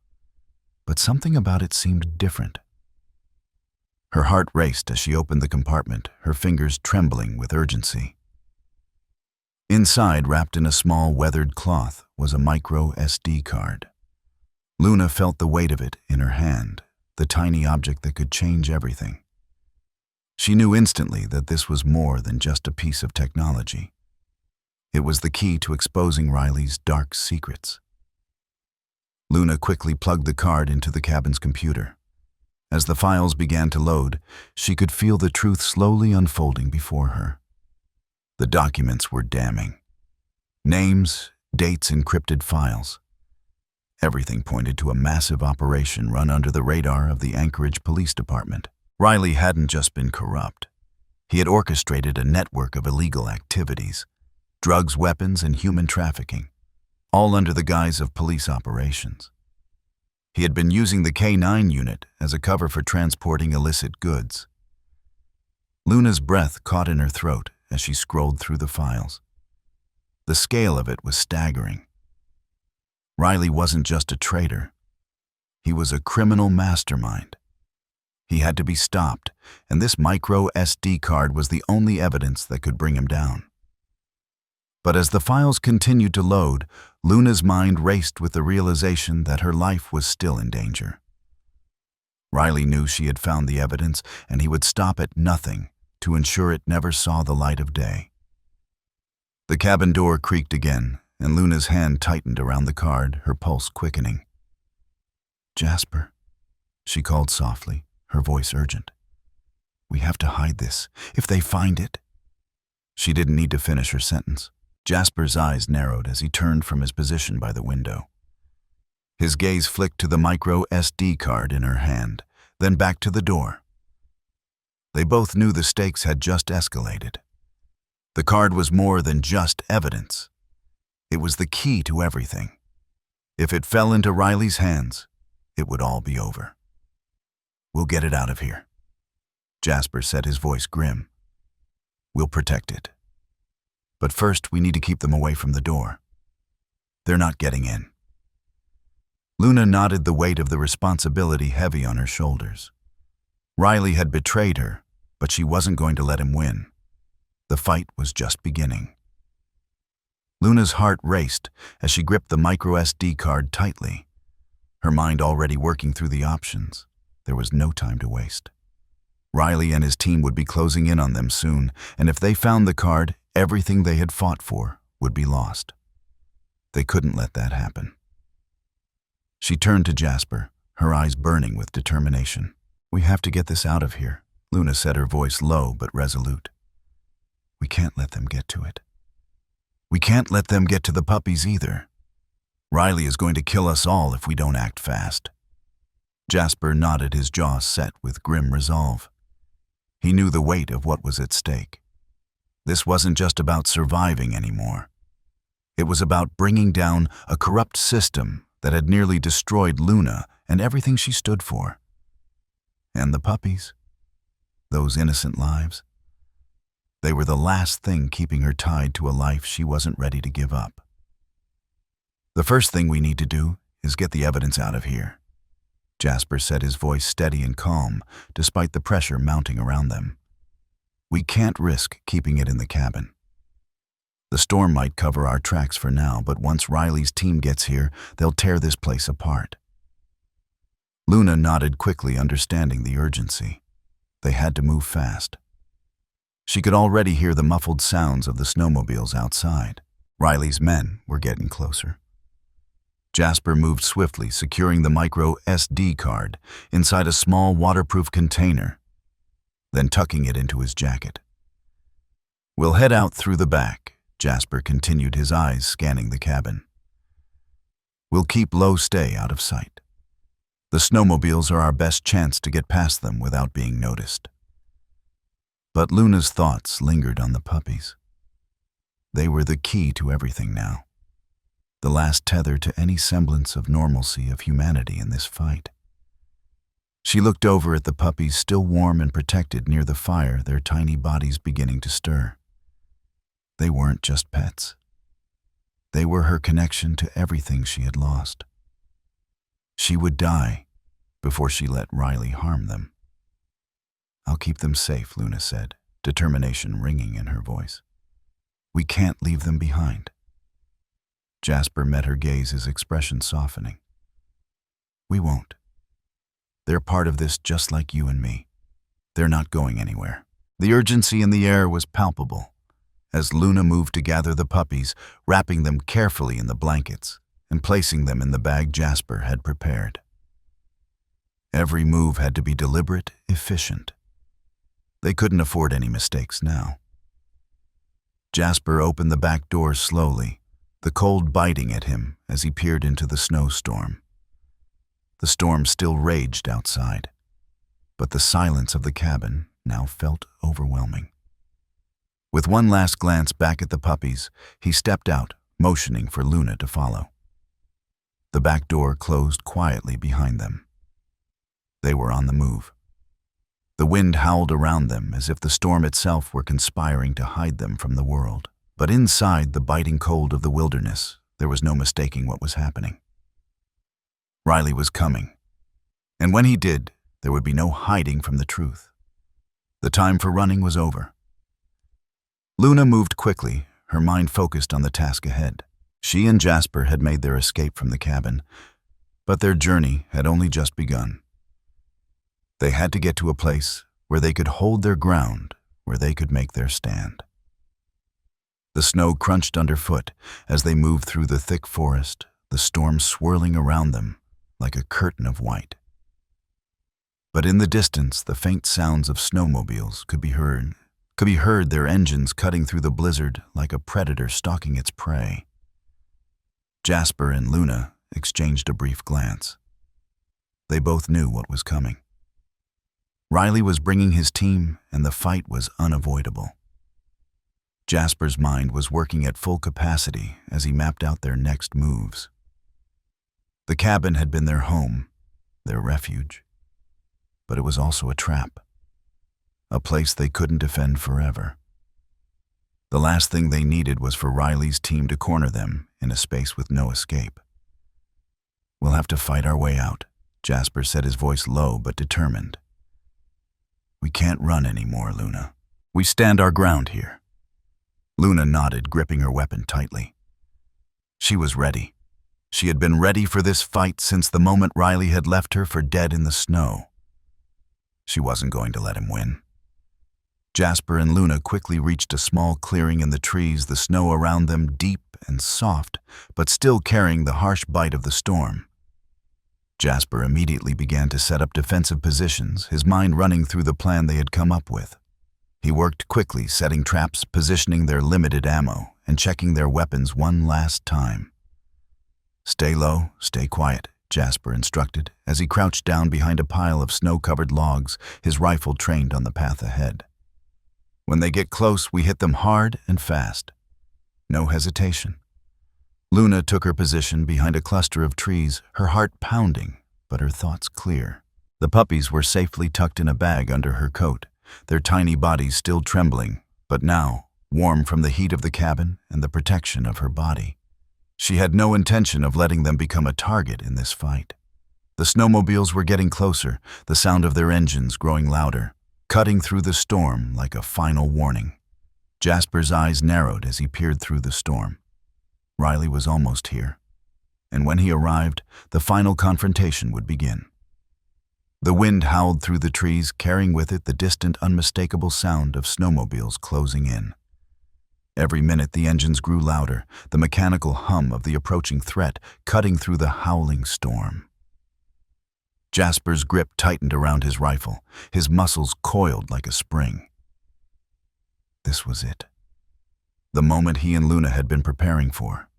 but something about it seemed different. Her heart raced as she opened the compartment, her fingers trembling with urgency. Inside, wrapped in a small weathered cloth, was a micro SD card. Luna felt the weight of it in her hand, the tiny object that could change everything. She knew instantly that this was more than just a piece of technology. It was the key to exposing Riley's dark secrets. Luna quickly plugged the card into the cabin's computer. As the files began to load, she could feel the truth slowly unfolding before her. The documents were damning. Names, dates, encrypted files. Everything pointed to a massive operation run under the radar of the Anchorage Police Department. Riley hadn't just been corrupt. He had orchestrated a network of illegal activities, drugs, weapons, and human trafficking, all under the guise of police operations. He had been using the K-9 unit as a cover for transporting illicit goods. Luna's breath caught in her throat as she scrolled through the files. The scale of it was staggering. Riley wasn't just a traitor. He was a criminal mastermind. He had to be stopped, and this micro SD card was the only evidence that could bring him down. But as the files continued to load, Luna's mind raced with the realization that her life was still in danger. Riley knew she had found the evidence, and he would stop at nothing to ensure it never saw the light of day. The cabin door creaked again, and Luna's hand tightened around the card, her pulse quickening. "Jasper," she called softly, her voice urgent. "We have to hide this. If they find it—" She didn't need to finish her sentence. Jasper's eyes narrowed as he turned from his position by the window. His gaze flicked to the micro SD card in her hand, then back to the door. They both knew the stakes had just escalated. The card was more than just evidence. It was the key to everything. If it fell into Riley's hands, it would all be over. "We'll get it out of here," Jasper said, his voice grim. "We'll protect it. But first, we need to keep them away from the door. They're not getting in." Luna nodded, the weight of the responsibility heavy on her shoulders. Riley had betrayed her, but she wasn't going to let him win. The fight was just beginning. Luna's heart raced as she gripped the micro SD card tightly, her mind already working through the options. There was no time to waste. Riley and his team would be closing in on them soon, and if they found the card, everything they had fought for would be lost. They couldn't let that happen. She turned to Jasper, her eyes burning with determination. "We have to get this out of here," Luna said, her voice low but resolute. "We can't let them get to it. We can't let them get to the puppies either. Riley is going to kill us all if we don't act fast." Jasper nodded, his jaw set with grim resolve. He knew the weight of what was at stake. This wasn't just about surviving anymore. It was about bringing down a corrupt system that had nearly destroyed Luna and everything she stood for. And the puppies, those innocent lives, they were the last thing keeping her tied to a life she wasn't ready to give up. "The first thing we need to do is get the evidence out of here," Jasper said, his voice steady and calm, despite the pressure mounting around them. "We can't risk keeping it in the cabin." The storm might cover our tracks for now, but once Riley's team gets here, they'll tear this place apart." Luna nodded quickly, understanding the urgency. They had to move fast. She could already hear the muffled sounds of the snowmobiles outside. Riley's men were getting closer. Jasper moved swiftly, securing the micro SD card inside a small waterproof container, then tucking it into his jacket. "We'll head out through the back," Jasper continued, his eyes scanning the cabin. "We'll keep low, stay out of sight. The snowmobiles are our best chance to get past them without being noticed." But Luna's thoughts lingered on the puppies. They were the key to everything now. The last tether to any semblance of normalcy of humanity in this fight. She looked over at the puppies, still warm and protected near the fire, their tiny bodies beginning to stir. They weren't just pets. They were her connection to everything she had lost. She would die before she let Riley harm them. "I'll keep them safe," Luna said, determination ringing in her voice. "We can't leave them behind." Jasper met her gaze, his expression softening. "We won't. They're part of this just like you and me. They're not going anywhere." The urgency in the air was palpable as Luna moved to gather the puppies, wrapping them carefully in the blankets and placing them in the bag Jasper had prepared. Every move had to be deliberate, efficient. They couldn't afford any mistakes now. Jasper opened the back door slowly, the cold biting at him as he peered into the snowstorm. The storm still raged outside, but the silence of the cabin now felt overwhelming. With one last glance back at the puppies, he stepped out, motioning for Luna to follow. The back door closed quietly behind them. They were on the move. The wind howled around them as if the storm itself were conspiring to hide them from the world. But inside the biting cold of the wilderness, there was no mistaking what was happening. Riley was coming, and when he did, there would be no hiding from the truth. The time for running was over. Luna moved quickly, her mind focused on the task ahead. She and Jasper had made their escape from the cabin, but their journey had only just begun. They had to get to a place where they could hold their ground, where they could make their stand. The snow crunched underfoot as they moved through the thick forest, the storm swirling around them like a curtain of white. But in the distance, the faint sounds of snowmobiles could be heard, their engines cutting through the blizzard like a predator stalking its prey. Jasper and Luna exchanged a brief glance. They both knew what was coming. Riley was bringing his team, and the fight was unavoidable. Jasper's mind was working at full capacity as he mapped out their next moves. The cabin had been their home, their refuge, but it was also a trap, a place they couldn't defend forever. The last thing they needed was for Riley's team to corner them in a space with no escape. "We'll have to fight our way out," Jasper said, his voice low but determined. "We can't run anymore, Luna. We stand our ground here." Luna nodded, gripping her weapon tightly. She was ready. She had been ready for this fight since the moment Riley had left her for dead in the snow. She wasn't going to let him win. Jasper and Luna quickly reached a small clearing in the trees, the snow around them deep and soft, but still carrying the harsh bite of the storm. Jasper immediately began to set up defensive positions, his mind running through the plan they had come up with. He worked quickly, setting traps, positioning their limited ammo, and checking their weapons one last time. "Stay low, stay quiet," Jasper instructed, as he crouched down behind a pile of snow-covered logs, his rifle trained on the path ahead. "When they get close, we hit them hard and fast. No hesitation." Luna took her position behind a cluster of trees, her heart pounding, but her thoughts clear. The puppies were safely tucked in a bag under her coat, their tiny bodies still trembling, but now warm from the heat of the cabin and the protection of her body. She had no intention of letting them become a target in this fight. The snowmobiles were getting closer, the sound of their engines growing louder, cutting through the storm like a final warning. Jasper's eyes narrowed as he peered through the storm. Riley was almost here, and when he arrived, the final confrontation would begin. The wind howled through the trees, carrying with it the distant, unmistakable sound of snowmobiles closing in. Every minute the engines grew louder, the mechanical hum of the approaching threat cutting through the howling storm. Jasper's grip tightened around his rifle, his muscles coiled like a spring. This was it. The moment he and Luna had been preparing for.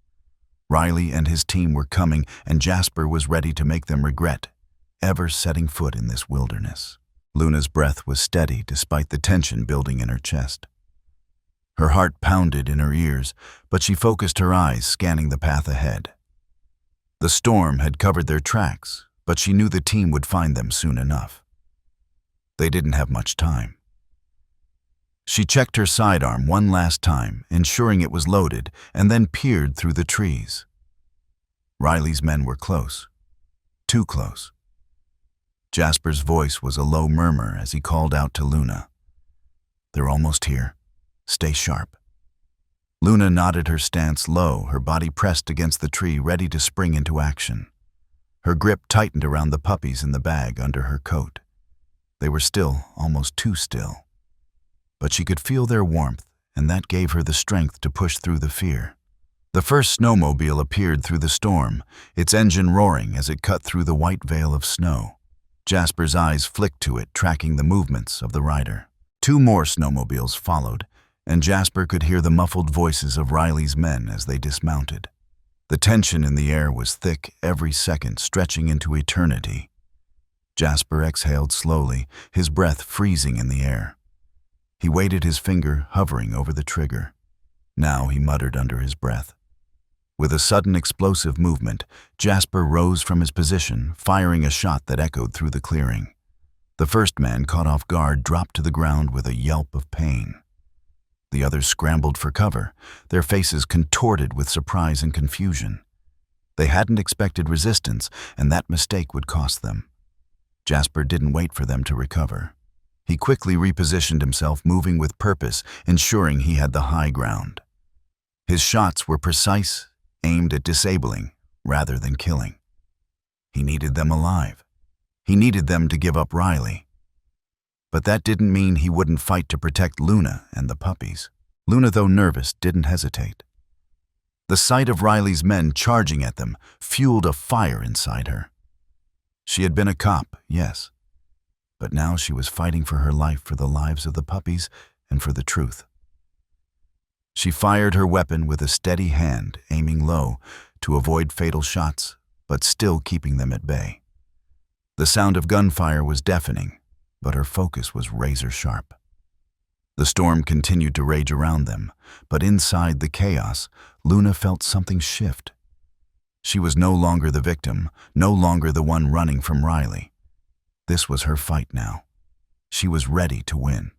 Riley and his team were coming, and Jasper was ready to make them regret ever setting foot in this wilderness. Luna's breath was steady despite the tension building in her chest. Her heart pounded in her ears, but she focused her eyes, scanning the path ahead. The storm had covered their tracks, but she knew the team would find them soon enough. They didn't have much time. She checked her sidearm one last time, ensuring it was loaded, and then peered through the trees. Riley's men were close. Too close. Jasper's voice was a low murmur as he called out to Luna. "They're almost here. Stay sharp." Luna nodded, her stance low, her body pressed against the tree, ready to spring into action. Her grip tightened around the puppies in the bag under her coat. They were still, almost too still. But she could feel their warmth, and that gave her the strength to push through the fear. The first snowmobile appeared through the storm, its engine roaring as it cut through the white veil of snow. Jasper's eyes flicked to it, tracking the movements of the rider. 2 more snowmobiles followed, and Jasper could hear the muffled voices of Riley's men as they dismounted. The tension in the air was thick, every second stretching into eternity. Jasper exhaled slowly, his breath freezing in the air. He waited, his finger hovering over the trigger. Now he muttered under his breath. With a sudden explosive movement, Jasper rose from his position, firing a shot that echoed through the clearing. The first man, caught off guard, dropped to the ground with a yelp of pain. The others scrambled for cover, their faces contorted with surprise and confusion. They hadn't expected resistance, and that mistake would cost them. Jasper didn't wait for them to recover. He quickly repositioned himself, moving with purpose, ensuring he had the high ground. His shots were precise, aimed at disabling rather than killing. He needed them alive. He needed them to give up Riley. But that didn't mean he wouldn't fight to protect Luna and the puppies. Luna, though nervous, didn't hesitate. The sight of Riley's men charging at them fueled a fire inside her. She had been a cop, yes, but now she was fighting for her life, for the lives of the puppies, and for the truth. She fired her weapon with a steady hand, aiming low to avoid fatal shots, but still keeping them at bay. The sound of gunfire was deafening, but her focus was razor-sharp. The storm continued to rage around them, but inside the chaos, Luna felt something shift. She was no longer the victim, no longer the one running from Riley. This was her fight now. She was ready to win.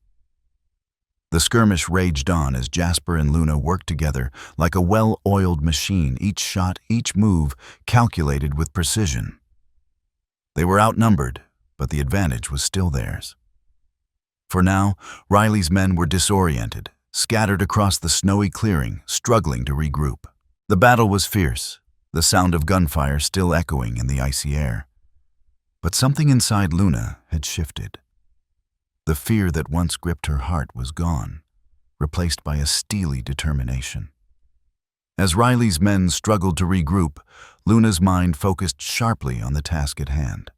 The skirmish raged on as Jasper and Luna worked together like a well-oiled machine, each shot, each move calculated with precision. They were outnumbered, but the advantage was still theirs. For now, Riley's men were disoriented, scattered across the snowy clearing, struggling to regroup. The battle was fierce, the sound of gunfire still echoing in the icy air. But something inside Luna had shifted. The fear that once gripped her heart was gone, replaced by a steely determination. As Riley's men struggled to regroup, Luna's mind focused sharply on the task at hand.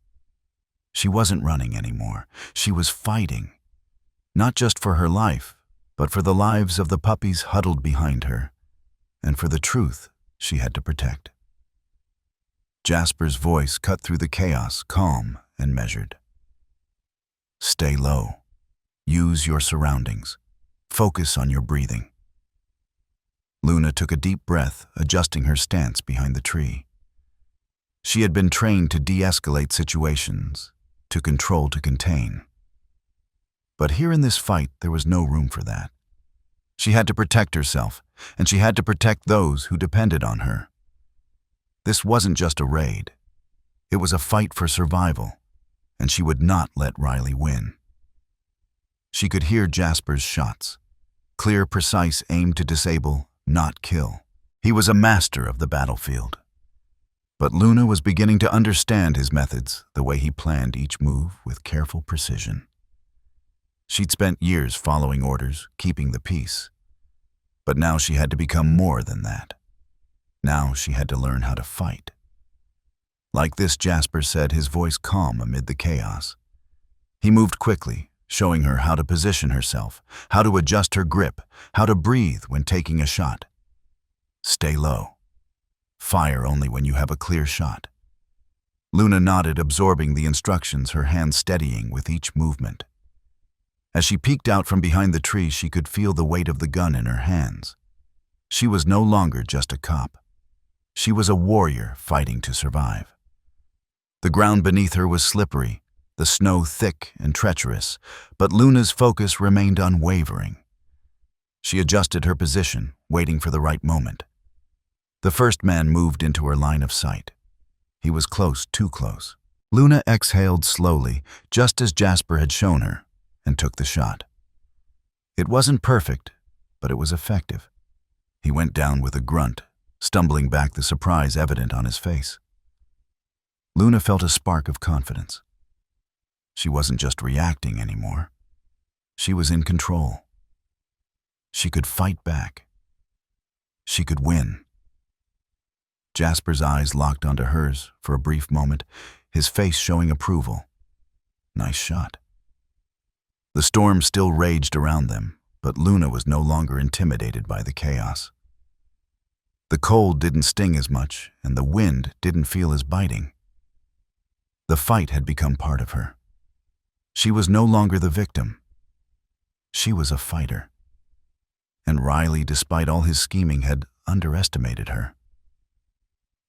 She wasn't running anymore. She was fighting, not just for her life, but for the lives of the puppies huddled behind her, and for the truth she had to protect. Jasper's voice cut through the chaos, calm and measured. Stay low. Use your surroundings. Focus on your breathing. Luna took a deep breath, adjusting her stance behind the tree. She had been trained to de-escalate situations, to control, to contain. But here in this fight, there was no room for that. She had to protect herself, and she had to protect those who depended on her. This wasn't just a raid. It was a fight for survival, and she would not let Riley win. She could hear Jasper's shots, clear, precise aim to disable, not kill. He was a master of the battlefield. But Luna was beginning to understand his methods, the way he planned each move with careful precision. She'd spent years following orders, keeping the peace. But now she had to become more than that. Now she had to learn how to fight. Like this, Jasper said, his voice calm amid the chaos. He moved quickly, showing her how to position herself, how to adjust her grip, how to breathe when taking a shot. Stay low. Fire only when you have a clear shot. Luna nodded, absorbing the instructions, her hands steadying with each movement. As she peeked out from behind the tree, she could feel the weight of the gun in her hands. She was no longer just a cop. She was a warrior fighting to survive. The ground beneath her was slippery, the snow thick and treacherous, but Luna's focus remained unwavering. She adjusted her position, waiting for the right moment. The first man moved into her line of sight. He was close, too close. Luna exhaled slowly, just as Jasper had shown her, and took the shot. It wasn't perfect, but it was effective. He went down with a grunt, stumbling back, the surprise evident on his face. Luna felt a spark of confidence. She wasn't just reacting anymore. She was in control. She could fight back. She could win. Jasper's eyes locked onto hers for a brief moment, his face showing approval. Nice shot. The storm still raged around them, but Luna was no longer intimidated by the chaos. The cold didn't sting as much, and the wind didn't feel as biting. The fight had become part of her. She was no longer the victim. She was a fighter. And Riley, despite all his scheming, had underestimated her.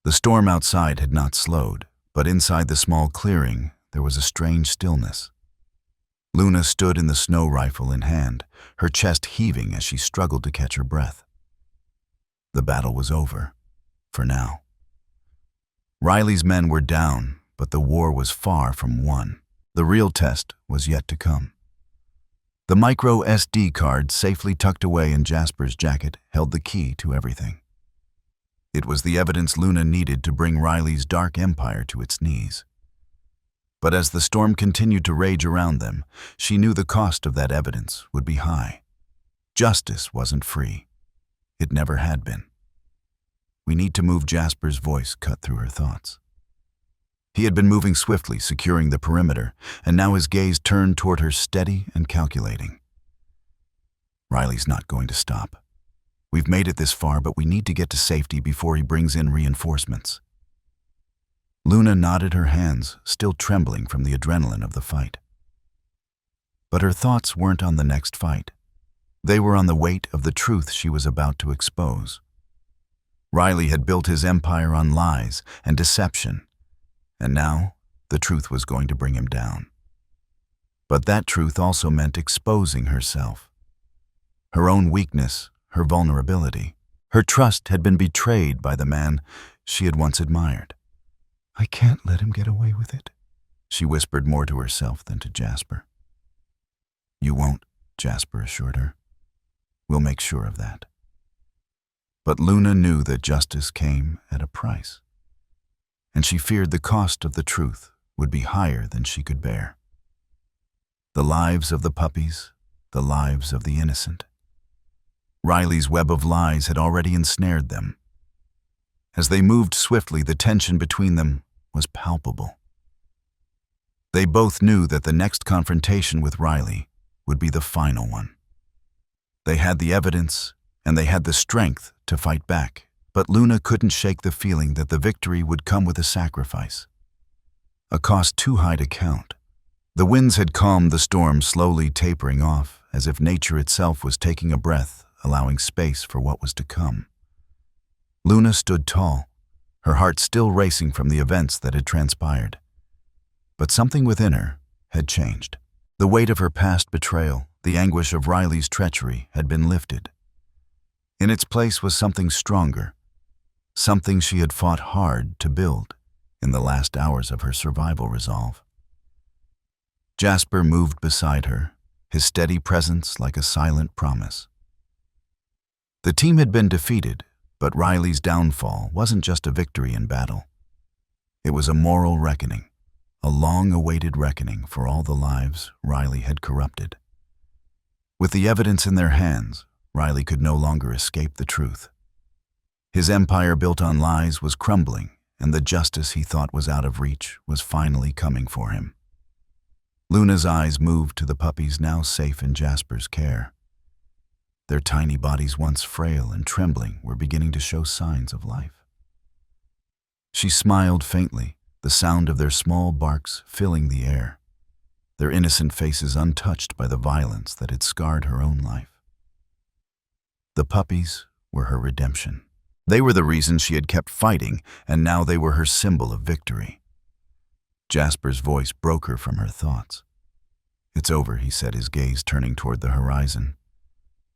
The storm outside had not slowed, but inside the small clearing, there was a strange stillness. Luna stood in the snow rifle in hand, her chest heaving as she struggled to catch her breath. The battle was over, for now. Riley's men were down, but the war was far from won. The real test was yet to come. The micro SD card, safely tucked away in Jasper's jacket, held the key to everything. It was the evidence Luna needed to bring Riley's dark empire to its knees. But as the storm continued to rage around them, she knew the cost of that evidence would be high. Justice wasn't free. It never had been. We need to move. Jasper's voice cut through her thoughts. He had been moving swiftly, securing the perimeter, and now his gaze turned toward her, steady and calculating. Riley's not going to stop. We've made it this far, but we need to get to safety before he brings in reinforcements. Luna nodded, her hands still trembling from the adrenaline of the fight. But her thoughts weren't on the next fight. They were on the weight of the truth she was about to expose. Riley had built his empire on lies and deception, and now the truth was going to bring him down. But that truth also meant exposing herself. Her own weakness, her vulnerability. Her trust had been betrayed by the man she had once admired. "I can't let him get away with it," she whispered, more to herself than to Jasper. "You won't," Jasper assured her. "We'll make sure of that." But Luna knew that justice came at a price, and she feared the cost of the truth would be higher than she could bear. The lives of the puppies, the lives of the innocent. Riley's web of lies had already ensnared them. As they moved swiftly, the tension between them was palpable. They both knew that the next confrontation with Riley would be the final one. They had the evidence, and they had the strength to fight back, but Luna couldn't shake the feeling that the victory would come with a sacrifice. A cost too high to count. The winds had calmed the storm, slowly tapering off, as if nature itself was taking a breath, allowing space for what was to come. Luna stood tall, her heart still racing from the events that had transpired. But something within her had changed. The weight of her past betrayal, the anguish of Riley's treachery, had been lifted. In its place was something stronger, something she had fought hard to build in the last hours of her survival resolve. Jasper moved beside her, his steady presence like a silent promise. The team had been defeated, but Riley's downfall wasn't just a victory in battle. It was a moral reckoning, a long-awaited reckoning for all the lives Riley had corrupted. With the evidence in their hands, Riley could no longer escape the truth. His empire built on lies was crumbling, and the justice he thought was out of reach was finally coming for him. Luna's eyes moved to the puppies now safe in Jasper's care. Their tiny bodies, once frail and trembling, were beginning to show signs of life. She smiled faintly, the sound of their small barks filling the air, their innocent faces untouched by the violence that had scarred her own life. The puppies were her redemption. They were the reason she had kept fighting, and now they were her symbol of victory. Jasper's voice broke her from her thoughts. "It's over," he said, his gaze turning toward the horizon.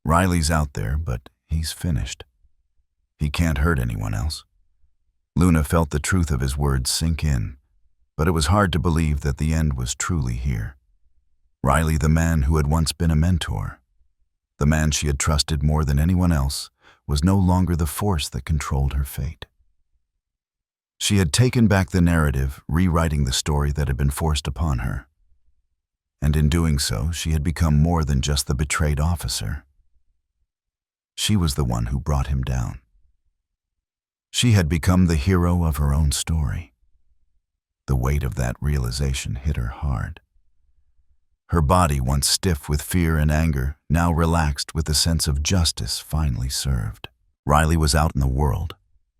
"Riley's out there, but he's finished. He can't hurt anyone else." Luna felt the truth of his words sink in, but it was hard to believe that the end was truly here. Riley, the man who had once been a mentor, the man she had trusted more than anyone else, was no longer the force that controlled her fate. She had taken back the narrative, rewriting the story that had been forced upon her. And in doing so, she had become more than just the betrayed officer. She was the one who brought him down. She had become the hero of her own story. The weight of that realization hit her hard. Her body, once stiff with fear and anger, now relaxed with the sense of justice finally served. Riley was out in the world,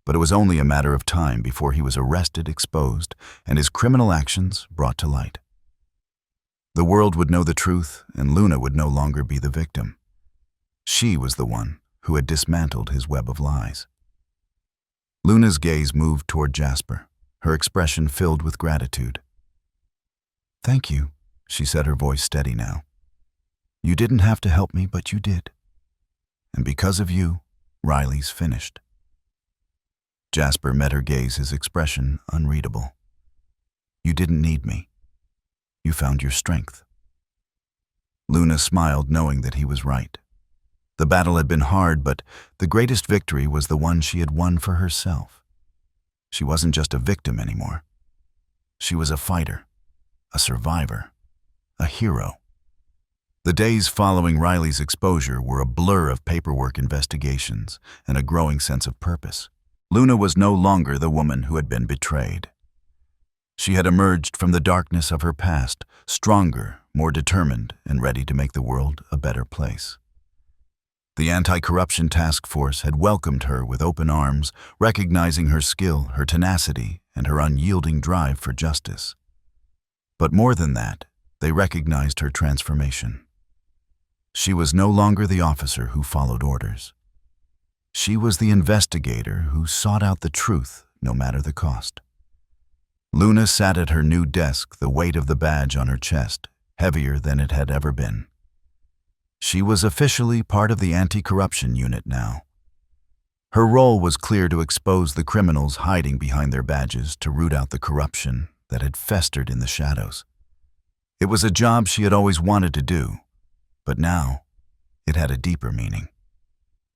but it was only a matter of time before he was arrested, exposed, and his criminal actions brought to light. The world would know the truth, and Luna would no longer be the victim. She was the one who had dismantled his web of lies. Luna's gaze moved toward Jasper, her expression filled with gratitude. "Thank you," she said, her voice steady now. "You didn't have to help me, but you did. And because of you, Riley's finished." Jasper met her gaze, his expression unreadable. "You didn't need me. You found your strength." Luna smiled, knowing that he was right. The battle had been hard, but the greatest victory was the one she had won for herself. She wasn't just a victim anymore. She was a fighter, a survivor, a hero. The days following Riley's exposure were a blur of paperwork investigations and a growing sense of purpose. Luna was no longer the woman who had been betrayed. She had emerged from the darkness of her past, stronger, more determined, and ready to make the world a better place. The anti-corruption task force had welcomed her with open arms, recognizing her skill, her tenacity, and her unyielding drive for justice. But more than that, they recognized her transformation. She was no longer the officer who followed orders. She was the investigator who sought out the truth, no matter the cost. Luna sat at her new desk, the weight of the badge on her chest, heavier than it had ever been. She was officially part of the anti-corruption unit now. Her role was clear: to expose the criminals hiding behind their badges, to root out the corruption that had festered in the shadows. It was a job she had always wanted to do, but now it had a deeper meaning.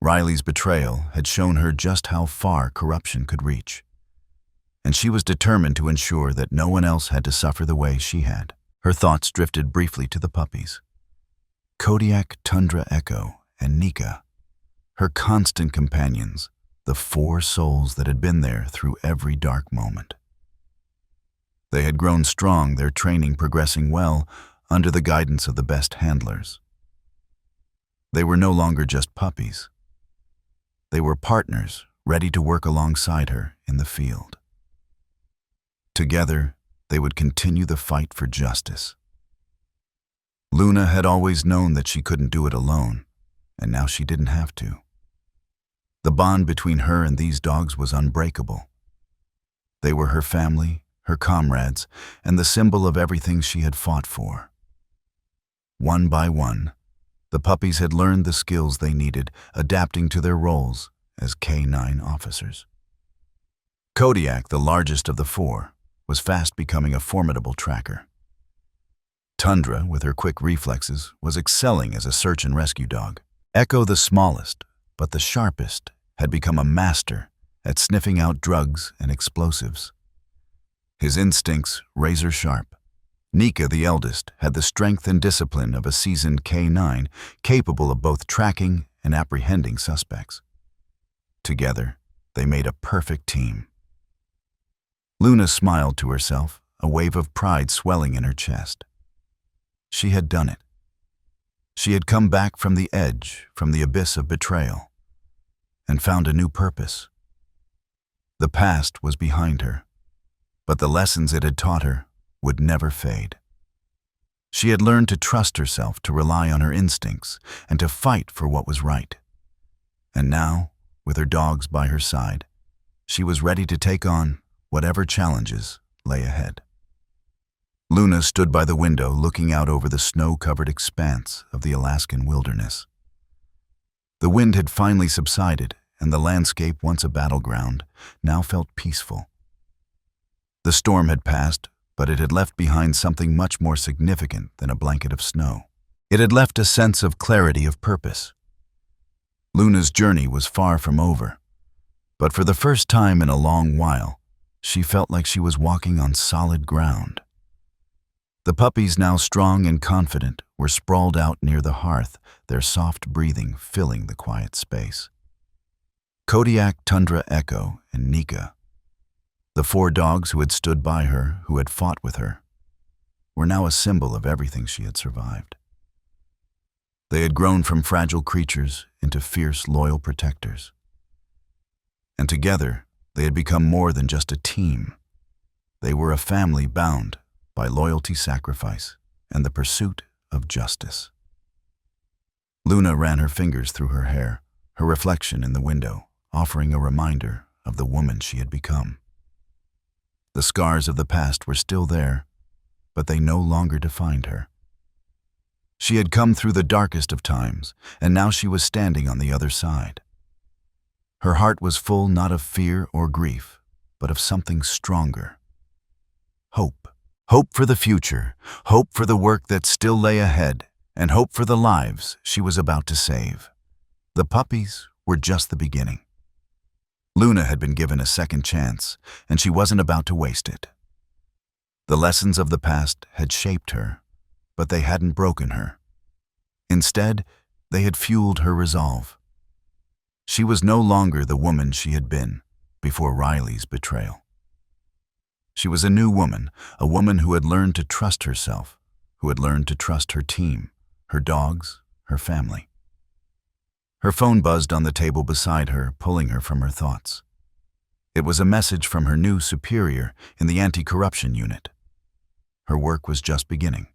Riley's betrayal had shown her just how far corruption could reach, and she was determined to ensure that no one else had to suffer the way she had. Her thoughts drifted briefly to the puppies. Kodiak, Tundra, Echo, and Nika, her constant companions, the four souls that had been there through every dark moment. They had grown strong, their training progressing well, under the guidance of the best handlers. They were no longer just puppies. They were partners, ready to work alongside her in the field. Together, they would continue the fight for justice. Luna had always known that she couldn't do it alone, and now she didn't have to. The bond between her and these dogs was unbreakable. They were her family, her comrades, and the symbol of everything she had fought for. One by one, the puppies had learned the skills they needed, adapting to their roles as K9 officers. Kodiak, the largest of the four, was fast becoming a formidable tracker. Tundra, with her quick reflexes, was excelling as a search and rescue dog. Echo, the smallest, but the sharpest, had become a master at sniffing out drugs and explosives. His instincts razor sharp. Nika, the eldest, had the strength and discipline of a seasoned K9, capable of both tracking and apprehending suspects. Together, they made a perfect team. Luna smiled to herself, a wave of pride swelling in her chest. She had done it. She had come back from the edge, from the abyss of betrayal, and found a new purpose. The past was behind her, but the lessons it had taught her would never fade. She had learned to trust herself, to rely on her instincts, and to fight for what was right. And now, with her dogs by her side, she was ready to take on whatever challenges lay ahead. Luna stood by the window, looking out over the snow-covered expanse of the Alaskan wilderness. The wind had finally subsided, and the landscape, once a battleground, now felt peaceful. The storm had passed, but it had left behind something much more significant than a blanket of snow. It had left a sense of clarity of purpose. Luna's journey was far from over, but for the first time in a long while, she felt like she was walking on solid ground. The puppies, now strong and confident, were sprawled out near the hearth, their soft breathing filling the quiet space. Kodiak, Tundra, Echo, and Nika, the 4 dogs who had stood by her, who had fought with her, were now a symbol of everything she had survived. They had grown from fragile creatures into fierce, loyal protectors. And together, they had become more than just a team. They were a family bound by loyalty, sacrifice, and the pursuit of justice. Luna ran her fingers through her hair, her reflection in the window, offering a reminder of the woman she had become. The scars of the past were still there, but they no longer defined her. She had come through the darkest of times, and now she was standing on the other side. Her heart was full not of fear or grief, but of something stronger. Hope. Hope for the future, hope for the work that still lay ahead, and hope for the lives she was about to save. The puppies were just the beginning. Luna had been given a second chance, and she wasn't about to waste it. The lessons of the past had shaped her, but they hadn't broken her. Instead, they had fueled her resolve. She was no longer the woman she had been before Riley's betrayal. She was a new woman, a woman who had learned to trust herself, who had learned to trust her team, her dogs, her family. Her phone buzzed on the table beside her, pulling her from her thoughts. It was a message from her new superior in the anti-corruption unit. Her work was just beginning.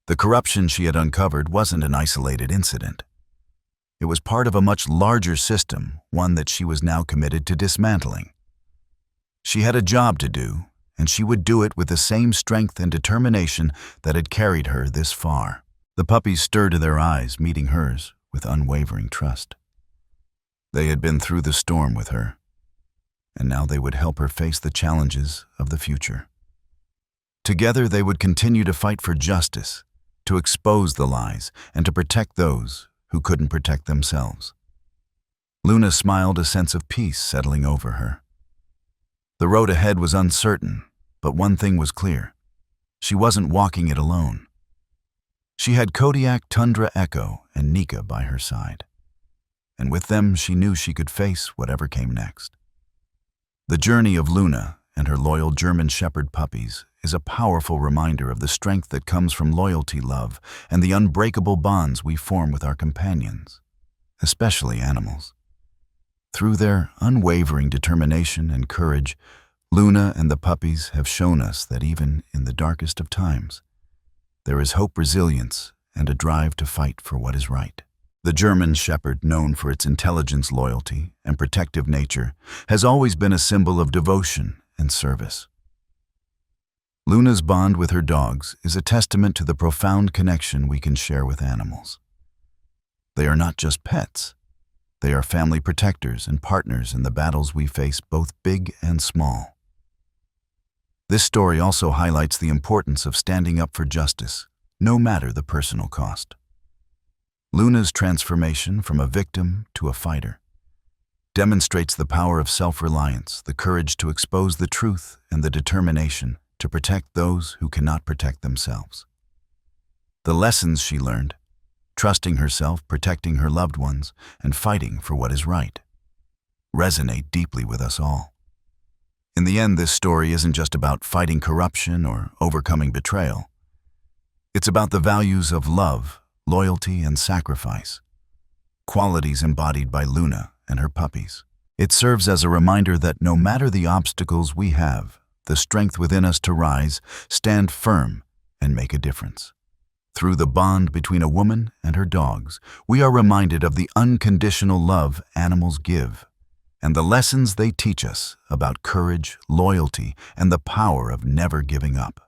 The corruption she had uncovered wasn't an isolated incident. It was part of a much larger system, one that she was now committed to dismantling. She had a job to do, and she would do it with the same strength and determination that had carried her this far. The puppies stirred to their eyes, meeting hers with unwavering trust. They had been through the storm with her, and now they would help her face the challenges of the future. Together they would continue to fight for justice, to expose the lies, and to protect those who couldn't protect themselves. Luna smiled, a sense of peace settling over her. The road ahead was uncertain, but one thing was clear. She wasn't walking it alone. She had Kodiak, Tundra, Echo, and Nika by her side. And with them, she knew she could face whatever came next. The journey of Luna and her loyal German Shepherd puppies is a powerful reminder of the strength that comes from loyalty, love, and the unbreakable bonds we form with our companions, especially animals. Through their unwavering determination and courage, Luna and the puppies have shown us that even in the darkest of times, there is hope, resilience, and a drive to fight for what is right. The German Shepherd, known for its intelligence, loyalty, and protective nature, has always been a symbol of devotion and service. Luna's bond with her dogs is a testament to the profound connection we can share with animals. They are not just pets. They are family protectors and partners in the battles we face, both big and small. This story also highlights the importance of standing up for justice, no matter the personal cost. Luna's transformation from a victim to a fighter demonstrates the power of self-reliance, the courage to expose the truth, and the determination to protect those who cannot protect themselves. The lessons she learned, trusting herself, protecting her loved ones, and fighting for what is right, resonate deeply with us all. In the end, this story isn't just about fighting corruption or overcoming betrayal. It's about the values of love, loyalty, and sacrifice, qualities embodied by Luna and her puppies. It serves as a reminder that no matter the obstacles we have, the strength within us to rise, stand firm, and make a difference. Through the bond between a woman and her dogs, we are reminded of the unconditional love animals give, and the lessons they teach us about courage, loyalty, and the power of never giving up.